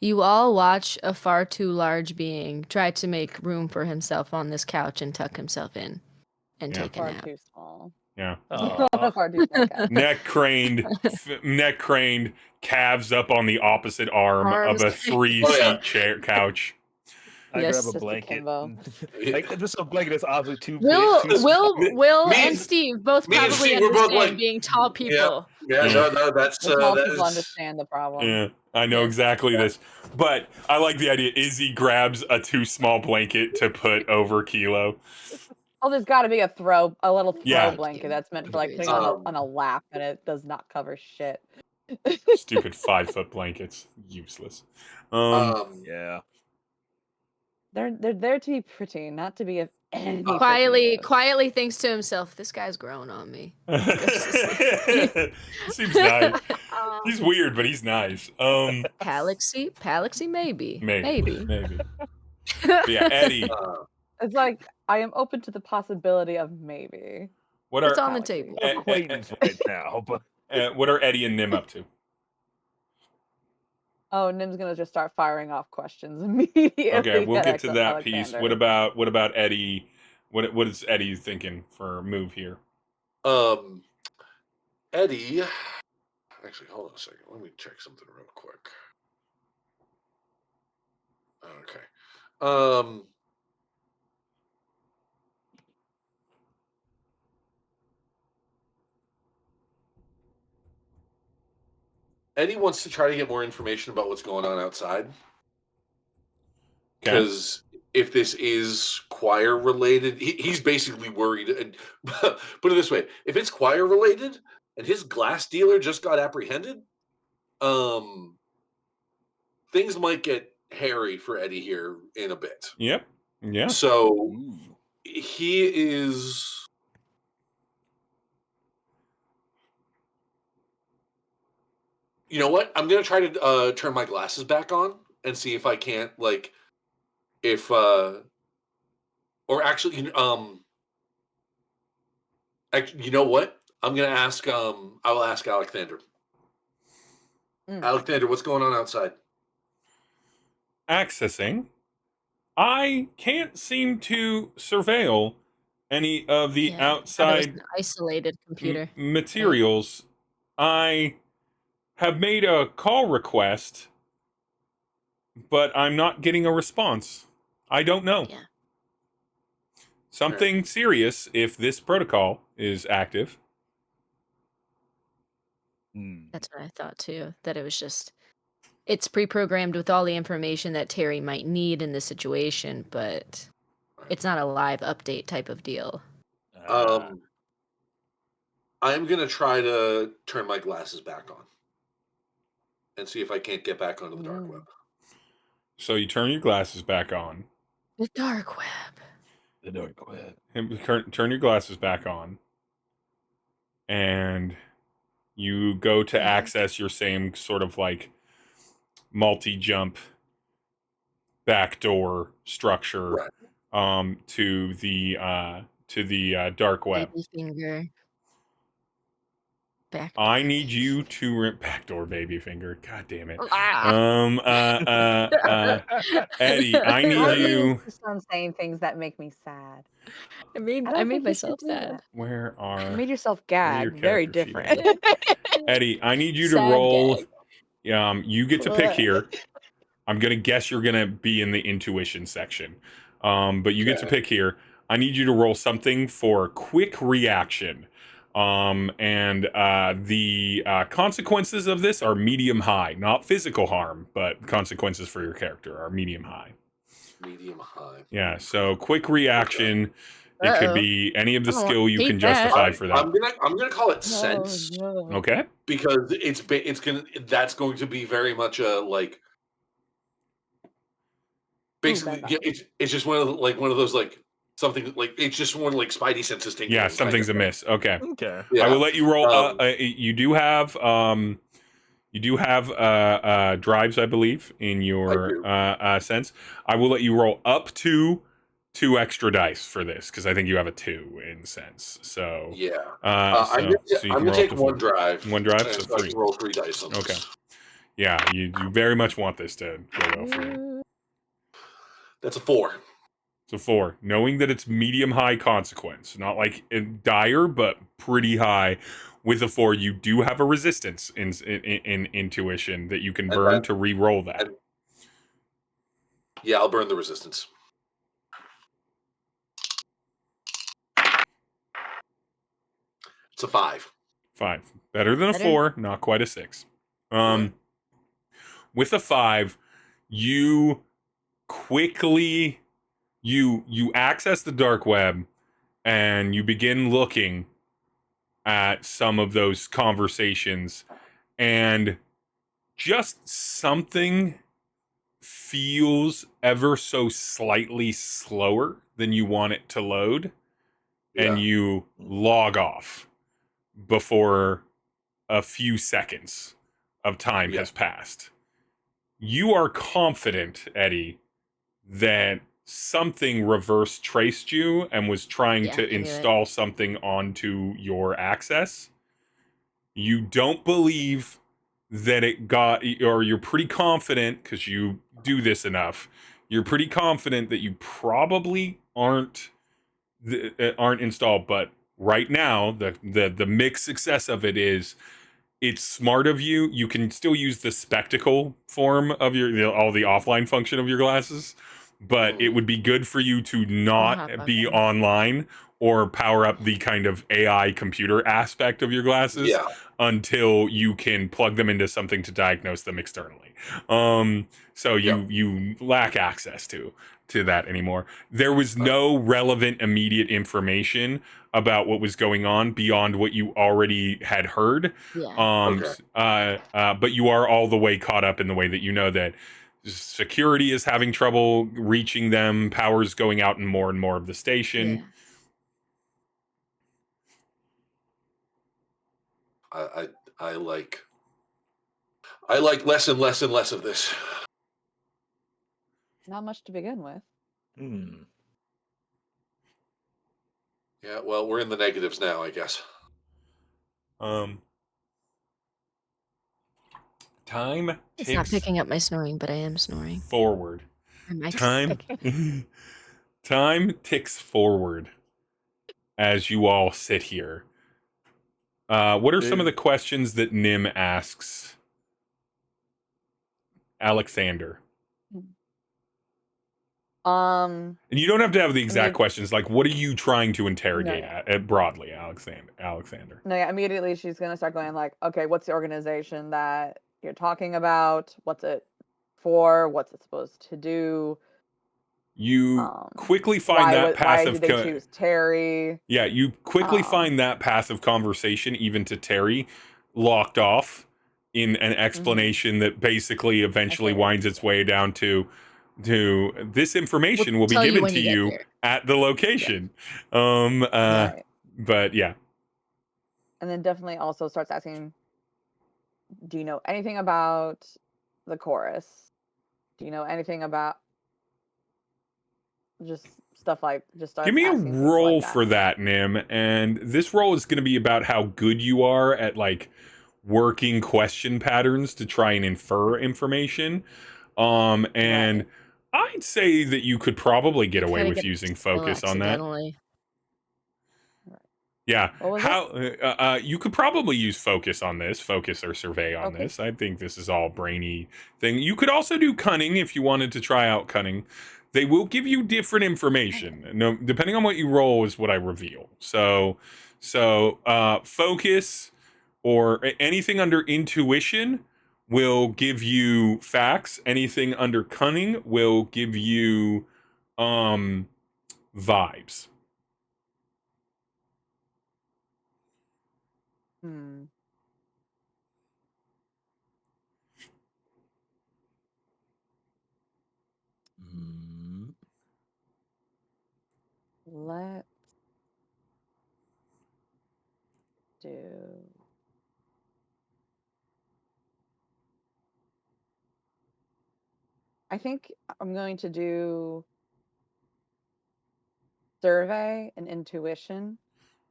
You all watch a far too large being try to make room for himself on this couch and tuck himself in and Yeah. take a Far nap. too small. Yeah. Far too small cat. neck craned, calves up on the opposite arm Arms. of a 3-seat chair couch. I Yes. grab a Just blanket. akimbo. Like, this is a blanket that's obviously too big. Will too small. Me- and Steve both me and probably Steve, we're both understand like- being tall people. Yeah, Yeah. no, that's The small that people is- understand the problem. Yeah, I know Yes. exactly this. But I like the idea. Izzy grabs a too small blanket to put over Kilo. Oh, there's got to be a little throw Yeah. blanket that's meant for like Agreed. putting on a lap, and it does not cover shit. Stupid 5-foot blankets. Useless. Yeah. They're there to be pretty, not to be of any Quietly freaking thinks to himself, "This guy's grown on me." Seems nice. He's weird, but he's nice. Palaxy, maybe. Maybe. But yeah, Eddie. It's like I am open to the possibility of maybe. What It's are on the Galaxy. table. Acquaintance right now, but what are Eddie and Nim up to? Oh, Nim's gonna just start firing off questions immediately. Okay, we'll at get to that piece. Alexander. What about Eddie? What is Eddie thinking for a move here? Eddie. Actually, hold on a second. Let me check something real quick. Okay. Eddie wants to try to get more information about what's going on outside. Because if this is choir related, he's basically worried. And put it this way: if it's choir related and his glass dealer just got apprehended, things might get hairy for Eddie here in a bit. Yep. Yeah. So he is. You know what? I'm gonna try to turn my glasses back on and see if I can't if or actually, you know what? I'm gonna ask. I will ask Alexander. Alexander, what's going on outside? Accessing. I can't seem to surveil any of the Yeah, I thought it was outside an isolated computer. materials. I have made a call request, but I'm not getting a response. I don't know. Yeah. Something serious if this protocol is active. That's what I thought too. That it was just it's pre-programmed with all the information that Terry might need in this situation, but it's not a live update type of deal. I'm gonna try to turn my glasses back on and see if I can't get back onto the dark web. So you turn your glasses back on. The dark web. The dark web. And turn your glasses back on. And you go to access your same sort of like multi-jump backdoor structure to the dark web. Baby finger. Backdoor I need you to backdoor baby finger. God damn it. Eddie, I need you. I'm saying things that make me sad. I made don't think you myself should do sad. that. Where are You made yourself where are your gag. Very character sheet different. Eddie, I need you to Sad roll. gag. You get to pick here. I'm gonna guess you're gonna be in the intuition section. But you get to pick here. I need you to roll something for quick reaction. And the consequences of this are medium high, not physical harm, but consequences for your character are medium high. Medium high. Yeah. So quick reaction. It could be any of the skill you can that. justify for that. I'm gonna call it sense Okay. because that's going to be very much a like. Basically, it's just one of those like something like it's just one like Spidey senses tingling. Yeah, something's amiss. Okay. Okay. I will let you roll. You do have drives, I believe, in your sense. I will let you roll up to 2 extra dice for this because I think you have a 2 in sense. So yeah, I'm gonna take one drive. One drive, so I 3. can roll 3 dice on this. Okay. Yeah, you very much want this to go well for you. That's a 4. So 4, knowing that it's medium high consequence, not like dire, but pretty high. With a 4, you do have a resistance in intuition that you can burn to re-roll that. Yeah, I'll burn the resistance. It's a 5. 5, better than a 4, not quite a 6. With a 5, you quickly you access the dark web and you begin looking at some of those conversations, and just something feels ever so slightly slower than you want it to load, and you log off before a few seconds of time has passed. You are confident, Eddie, that something reverse traced you and was trying to install something onto your access. You don't believe that it got, or you're pretty confident because you do this enough. You're pretty confident that you probably aren't installed. But right now, the mixed success of it is, it's smart of you. You can still use the spectacle form of all the offline function of your glasses, but it would be good for you to not be online or power up the kind of AI computer aspect of your glasses until you can plug them into something to diagnose them externally. So you lack access to that anymore. There was no relevant immediate information about what was going on beyond what you already had heard. But you are all the way caught up in the way that you know that security is having trouble reaching them, power's going out in more and more of the station. I like less and less and less of this. Not much to begin with. Yeah, well, we're in the negatives now, I guess. Time It's not ticks picking up my snoring, but I am snoring. forward. My mic's Time picking- time ticks forward as you all sit here. What are some of the questions that Nim asks Alexander? Um, And you don't have to have the I exact mean, questions. Like, what are you trying to interrogate no, at broadly, Alexander? no, yeah, immediately she's gonna start going like, okay, what's the organization that you're talking about? What's it for? What's it supposed to do? You quickly find that Why passive. did they choose Terry? Yeah, you quickly Um, find that passive conversation, even to Terry, locked off in an mhm, explanation that basically eventually okay, winds its way down to this We'll information will be tell you given when to you get you there. at the Yeah. location. right. But yeah, And then definitely also starts asking, do you know anything about the chorus? Do you know anything about just stuff like just give starts me a asking things like roll that. for that, Nim. And this roll is going to be about how good you are at like working question patterns to try and infer information. And Right. I'd say that you could probably get You away try to with get the using skill focus on that. accidentally. Right. Yeah. What was How you could probably use focus on this, focus or survey on Okay. this. I think this is all brainy thing. You could also do cunning if you wanted to try out cunning. They will give you different information. No, depending on what you roll is what I reveal. So focus or anything under intuition will give you facts. Anything under cunning will give you um vibes. Hmm. Mm, Let's do. I think I'm going to do survey and intuition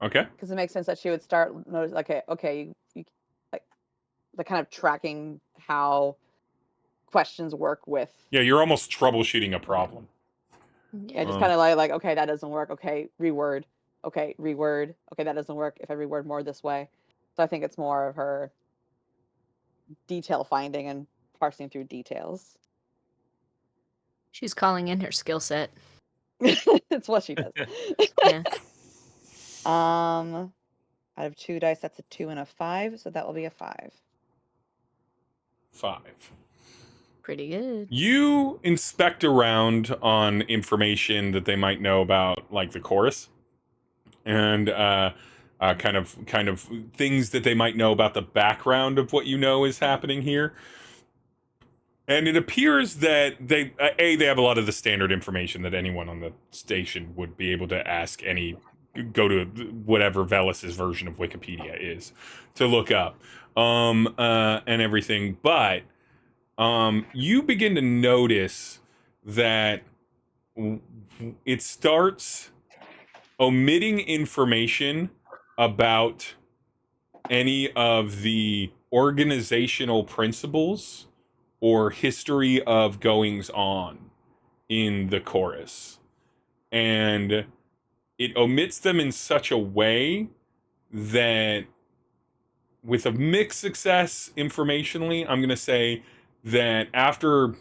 Okay. because it makes sense that she would start notice. Okay, like the kind of tracking how questions work with. Yeah, you're almost troubleshooting a Yeah. problem. Yeah, just Yeah. kind of like okay, that doesn't work. Okay, reword. Okay, reword. Okay, that doesn't work if I reword more this way. So I think it's more of her detail finding and parsing through details. She's calling in her skill set. It's what she does. Yeah. Out of 2 dice, that's a 2 and a 5, so that will be a 5. 5. Pretty good. You inspect around on information that they might know about, like the chorus, and kind of things that they might know about the background of what you know is happening here. And it appears that they have a lot of the standard information that anyone on the station would be able to ask any go to whatever Velas's version of Wikipedia is to look up and everything. But you begin to notice that it starts omitting information about any of the organizational principles or history of goings on in the chorus. And it omits them in such a way that, with a mixed success informationally, I'm going to say that after,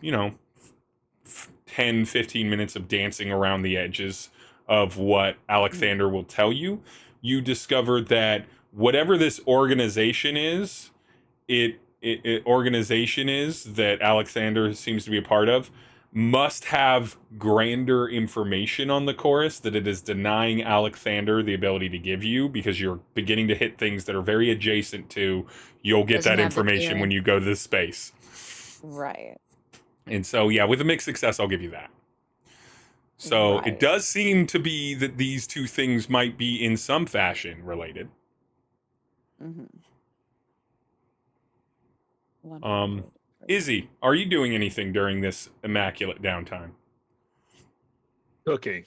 10, 15 minutes of dancing around the edges of what Alexander will tell you, you discover that whatever this organization is, organization is that Alexander seems to be a part of, must have grander information on the chorus that it is denying Alexander the ability to give you, because you're beginning to hit things that are very adjacent to you'll get Doesn't that have the information when clearing. you go to this space. Right. And so, yeah, with a mixed success, I'll give you that. So it Right. does seem to be that these two things might be in some fashion related. Mm-hmm. Um, Izzy, are you doing anything during this immaculate downtime? cooking.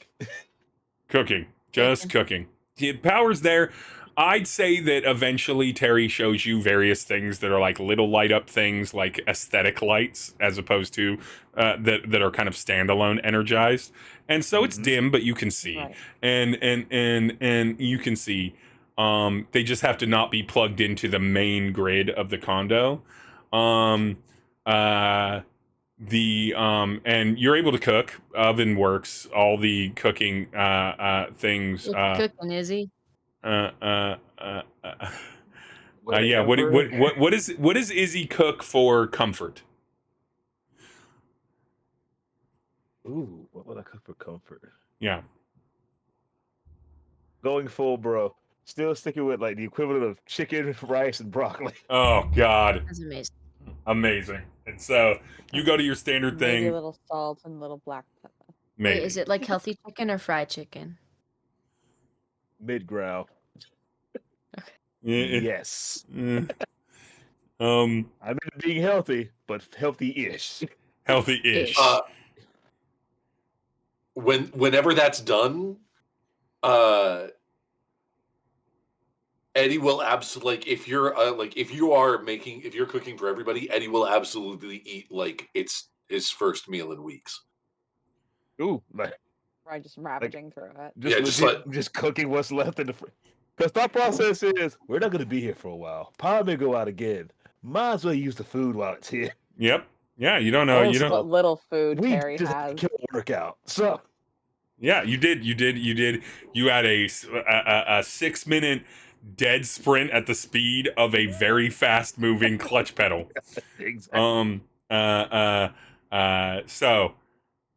Cooking. Just Bacon. cooking. The power's there. I'd say that eventually Terry shows you various things that are like little light up things, like aesthetic lights, as opposed to that are kind of standalone energized. And so it's dim, but you can see, Right. and you can see. They just have to not be plugged into the main grid of the condo. Um, and you're able to cook. Oven works. All the cooking things. What's cooking, Izzy? Yeah. What does Izzy cook for comfort? Ooh, what would I cook for comfort? Yeah. Going full, bro. Still sticking with like the equivalent of chicken, rice, and broccoli. Oh God, That's amazing. amazing. And so you go to your standard Maybe thing. a little salt and a little black pepper. Maybe. Wait, is it like healthy chicken or fried chicken? Mid growl. Eh, Yes. eh. I mean being healthy, but healthy-ish. Healthy-ish. Whenever that's done, Eddie will absolutely if you're if you're cooking for everybody, Eddie will absolutely eat like it's his first meal in weeks. Ooh, like Right, just ravaging through it. just Yeah, legit, just just cooking what's left in the fridge. Because thought process is we're not going to be here for a while. Power may go out again. Might as well use the food while it's here. Yep. Yeah. You don't know. You Also, don't. What little food We Terry just has. kill workout. So Yeah, you did. You had a 6-minute dead sprint at the speed of a very fast moving clutch pedal. exactly. So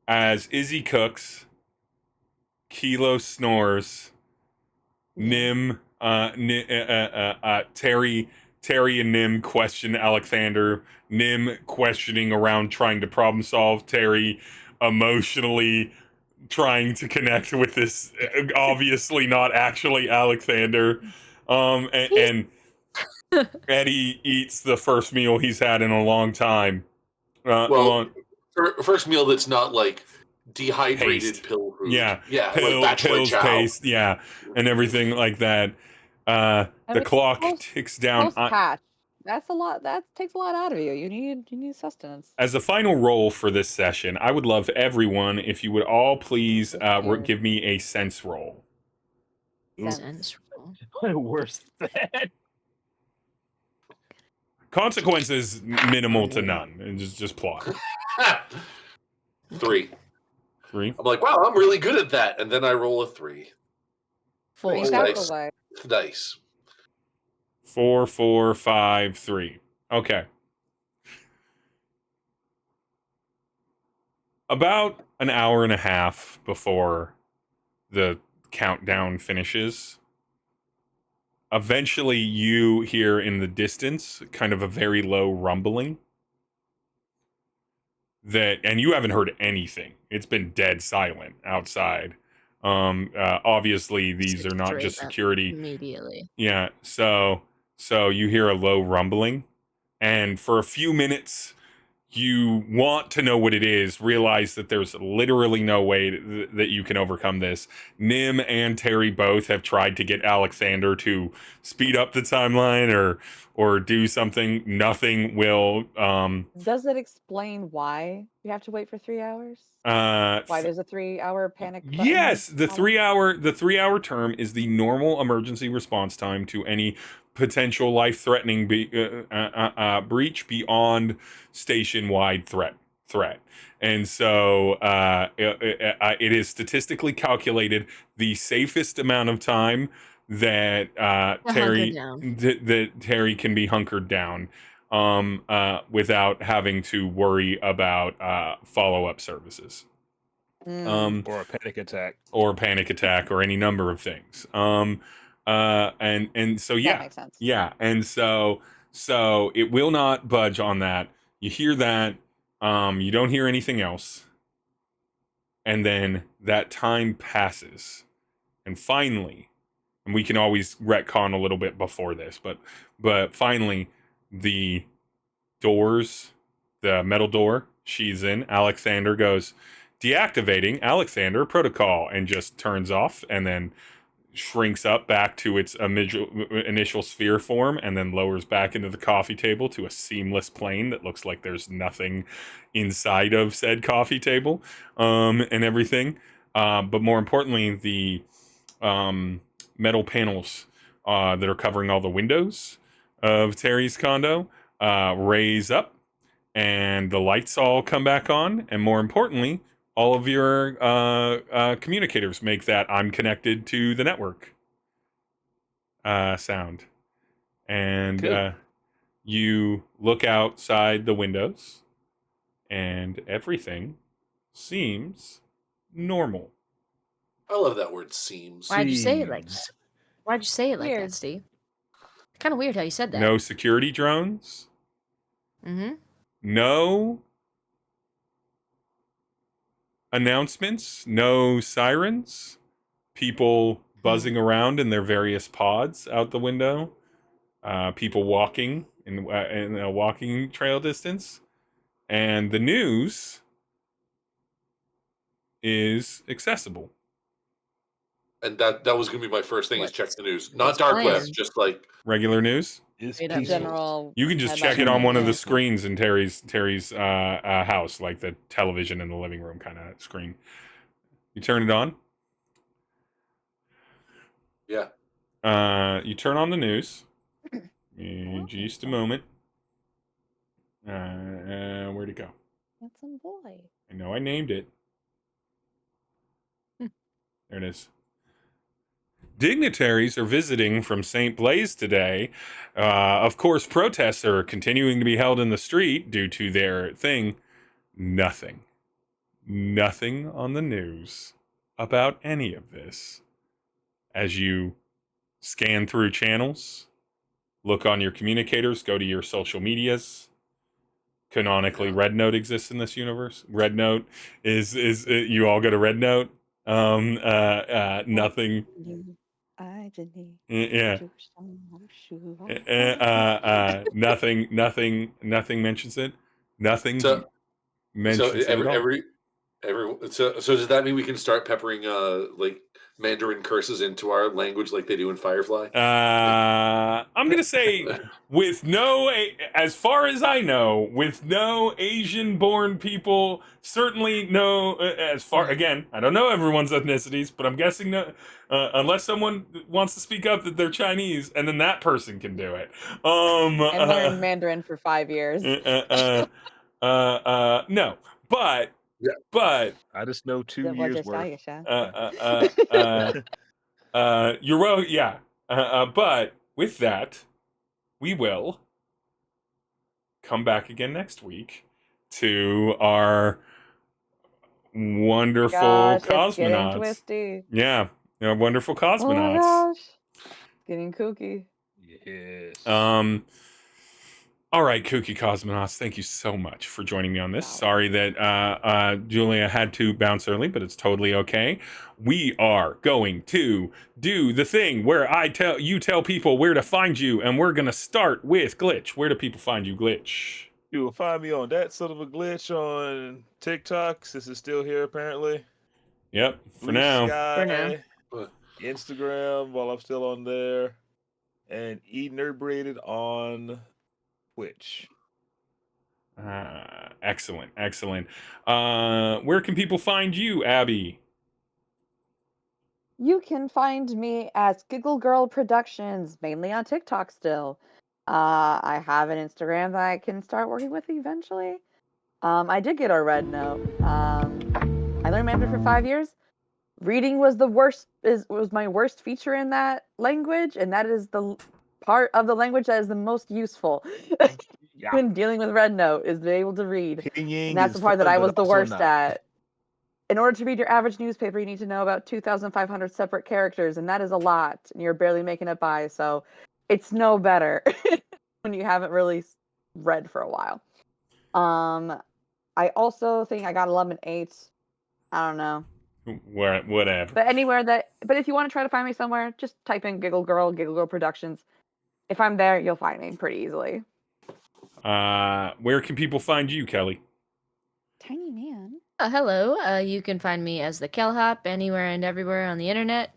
as Izzy cooks, Kilo snores, Nim, Terry and Nim question Alexander. Nim questioning around trying to problem solve. Terry emotionally trying to connect with this obviously not actually Alexander. And Eddie eats the first meal he's had in a long time. First meal that's not like dehydrated Paste. pill food. Yeah, like bachelor pills, chow. paste, yeah, and everything like that. The mean, clock post- ticks down. Post-patch. That's a lot. That takes a lot out of you. You need sustenance. As a final roll for this session, I would love everyone if you would all please Scared. give me a sense roll. Sense roll. My worst fan. Consequences minimal to none. And just plot. 3. 3. I'm like, wow, I'm really good at that, and then I roll a 3. 4. Three Nice. away. Dice. 4, 4, 5, 3. Okay. About an hour and a half before the countdown finishes, eventually you hear in the distance kind of a very low rumbling. And you haven't heard anything. It's been dead silent outside. Obviously these are not just security. Immediately. Yeah, so you hear a low rumbling, and for a few minutes you want to know what it is, realize that there's literally no way that you can overcome this. Nim and Terry both have tried to get Alexander to speed up the timeline or do something. Nothing will. Does it explain why you have to wait for 3 hours? Why there's a 3-hour panic button? Yes, the 3-hour term is the normal emergency response time to any potential life-threatening breach beyond station-wide threat. And so it is statistically calculated the safest amount of time that Terry can be hunkered down without having to worry about follow-up services. Or a panic attack. Or any number of things. And so yeah, That makes sense. yeah, and so it will not budge on that. You hear that, you don't hear anything else, and then that time passes, and finally, and we can always retcon a little bit before this, but finally, the doors, the metal door she's in, Alexander goes, deactivating Alexander protocol, and just turns off, and then shrinks up back to its initial sphere form and then lowers back into the coffee table to a seamless plane that looks like there's nothing inside of said coffee table, and everything. But more importantly, the metal panels that are covering all the windows of Terry's condo raise up, and the lights all come back on. And more importantly, all of your communicators make that "I'm connected to the network" sound. And Cool. you look outside the windows, and everything seems normal. I love that word seems. Why'd you say it like Seems. that? Why'd you say it like Weird. that, Steve? Kind of weird how you said that. No security drones. Mm-hmm. No announcements. No sirens. People buzzing around in their various pods out the window. People walking in a walking trail distance. And the news is accessible. And that was going to be my first thing is check the news. Not what's dark web, planned? just like Regular news. It's Straight up peaceful. General. You can just headline check it on news, one of the yeah. screens in Terry's house, like the television in the living room kind of screen. You turn it on. yeah. You turn on the news. Just a moment. Where'd it go? That's some boy. I know I named it. There it is. Dignitaries are visiting from St. Blaise today. Of course, protests are continuing to be held in the street due to their thing. Nothing on the news about any of this. As you scan through channels, look on your communicators, go to your social medias. Canonically, Red Note exists in this universe. Red Note is you all go to Red Note. Nothing. Yeah. Nothing mentions it. Nothing So mentions it at all. every so does that mean we can start peppering like Mandarin curses into our language like they do in Firefly? I'm gonna say with no, as far as I know, with no Asian-born people, certainly no. As far again, I don't know everyone's ethnicities, but I'm guessing no, unless someone wants to speak up that they're Chinese, and then that person can do it. And learn Mandarin for 5 years. No, but Yeah. but I just know 2 years worth. you're well, yeah. But with that, we will come back again next week to our wonderful Gosh, it's getting cosmonauts. twisty. Yeah, our wonderful Oh my cosmonauts. gosh. It's getting kooky. Yes. All right, kooky cosmonauts, thank you so much for joining me on this. Wow. Sorry that Julia had to bounce early, but it's totally okay. We are going to do the thing where I tell people where to find you, and we're gonna start with Glitch. Where do people find you, Glitch? You will find me on that sort of a glitch on TikTok, since it's still here apparently. Yep, for Blue now. Sky, Uh, Instagram while I'm still on there, and Enerbrated on Twitch. Excellent. Where can people find you, Abby? You can find me as Giggle Girl Productions, mainly on TikTok still. I have an Instagram that I can start working with eventually. I did get a red note. I learned Mandarin for 5 years. Reading was was my worst feature in that language, and that is the part of the language that is the most useful Yeah. when dealing with red note is to be able to read. Pinyin And that's is the part that fun, I but was the also worst not. at. In order to read your average newspaper, you need to know about 2,500 separate characters, and that is a lot, and you're barely making it by, so it's no better when you haven't really read for a while. I also think I got 11.8. I don't know. Whatever. But if you want to try to find me somewhere, just type in Giggle Girl Productions. If I'm there, you'll find me pretty easily. Where can people find you, Kelly? Tiny man. Hello. You can find me as the Kellhop anywhere and everywhere on the internet.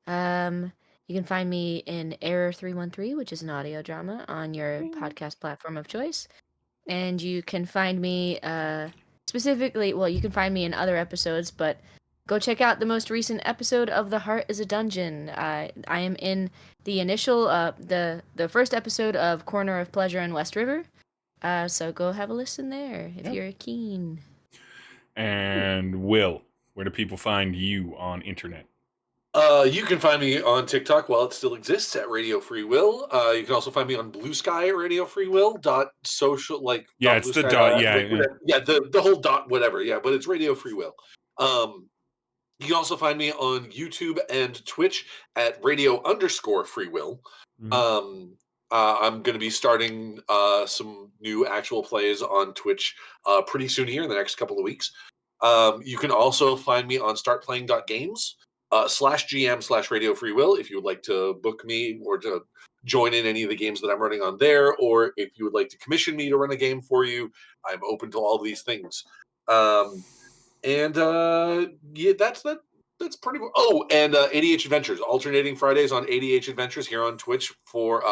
You can find me in Error 313, which is an audio drama on your podcast platform of choice. And you can find me specifically, well, you can find me in other episodes, but go check out the most recent episode of The Heart is a Dungeon. I am in the initial, the first episode of Corner of Pleasure in West River. So go have a listen there if you're keen. And Will, where do people find you on internet? You can find me on TikTok while it still exists at Radio Free Will. You can also find me on Blue Sky at Radio Free Will .social, like Yeah, dot it's Blue the Sky dot. dot- Yeah, like, whatever. Yeah, the whole dot whatever. Yeah, but it's Radio Free Will. You can also find me on YouTube and Twitch at Radio_Free Will. I'm going to be starting some new actual plays on Twitch pretty soon here in the next couple of weeks. You can also find me on startplaying.games /GM/Radio Free Will if you would like to book me or to join in any of the games that I'm running on there, or if you would like to commission me to run a game for you, I'm open to all these things. Yeah, that's pretty much. Oh, and ADH Adventures, alternating Fridays on ADH Adventures here on Twitch for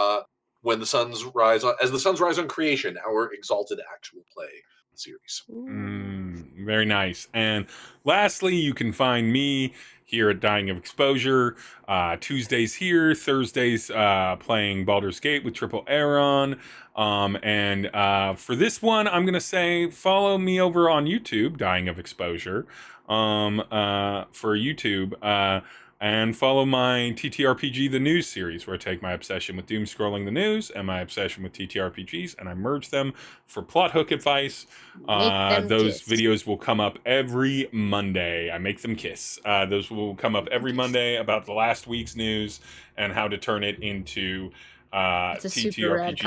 when the suns rise on, as the suns rise on creation, our exalted actual play series. Very nice. And lastly, you can find me here at Dying of Exposure. Tuesdays here, Thursdays playing Baldur's Gate with Triple Aaron. And for this one, I'm going to say follow me over on YouTube, Dying of Exposure, for YouTube. And follow my TTRPG The News series, where I take my obsession with doom scrolling the news and my obsession with TTRPGs, and I merge them for plot hook advice. Those videos will come up every Monday. I make them kiss. Those will come up every Monday about the last week's news and how to turn it into It's a super rad TTRPG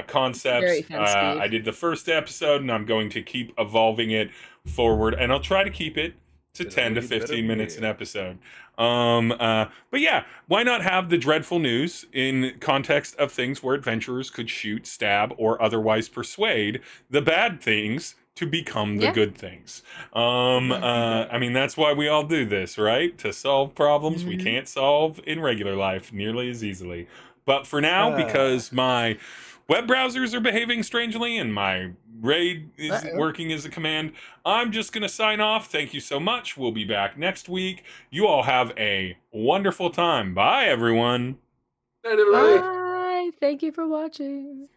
concepts. Very fancy. I did the first episode, and I'm going to keep evolving it forward, and I'll try to keep it to 10 to 15 minutes an episode. But yeah, why not have the dreadful news in context of things where adventurers could shoot, stab, or otherwise persuade the bad things to become the good things. I mean, that's why we all do this, right? To solve problems we can't solve in regular life nearly as easily. But for now, because my web browsers are behaving strangely and my raid isn't working as a command, I'm just going to sign off. Thank you so much. We'll be back next week. You all have a wonderful time. Bye, everyone. Night, everybody. Bye. Thank you for watching.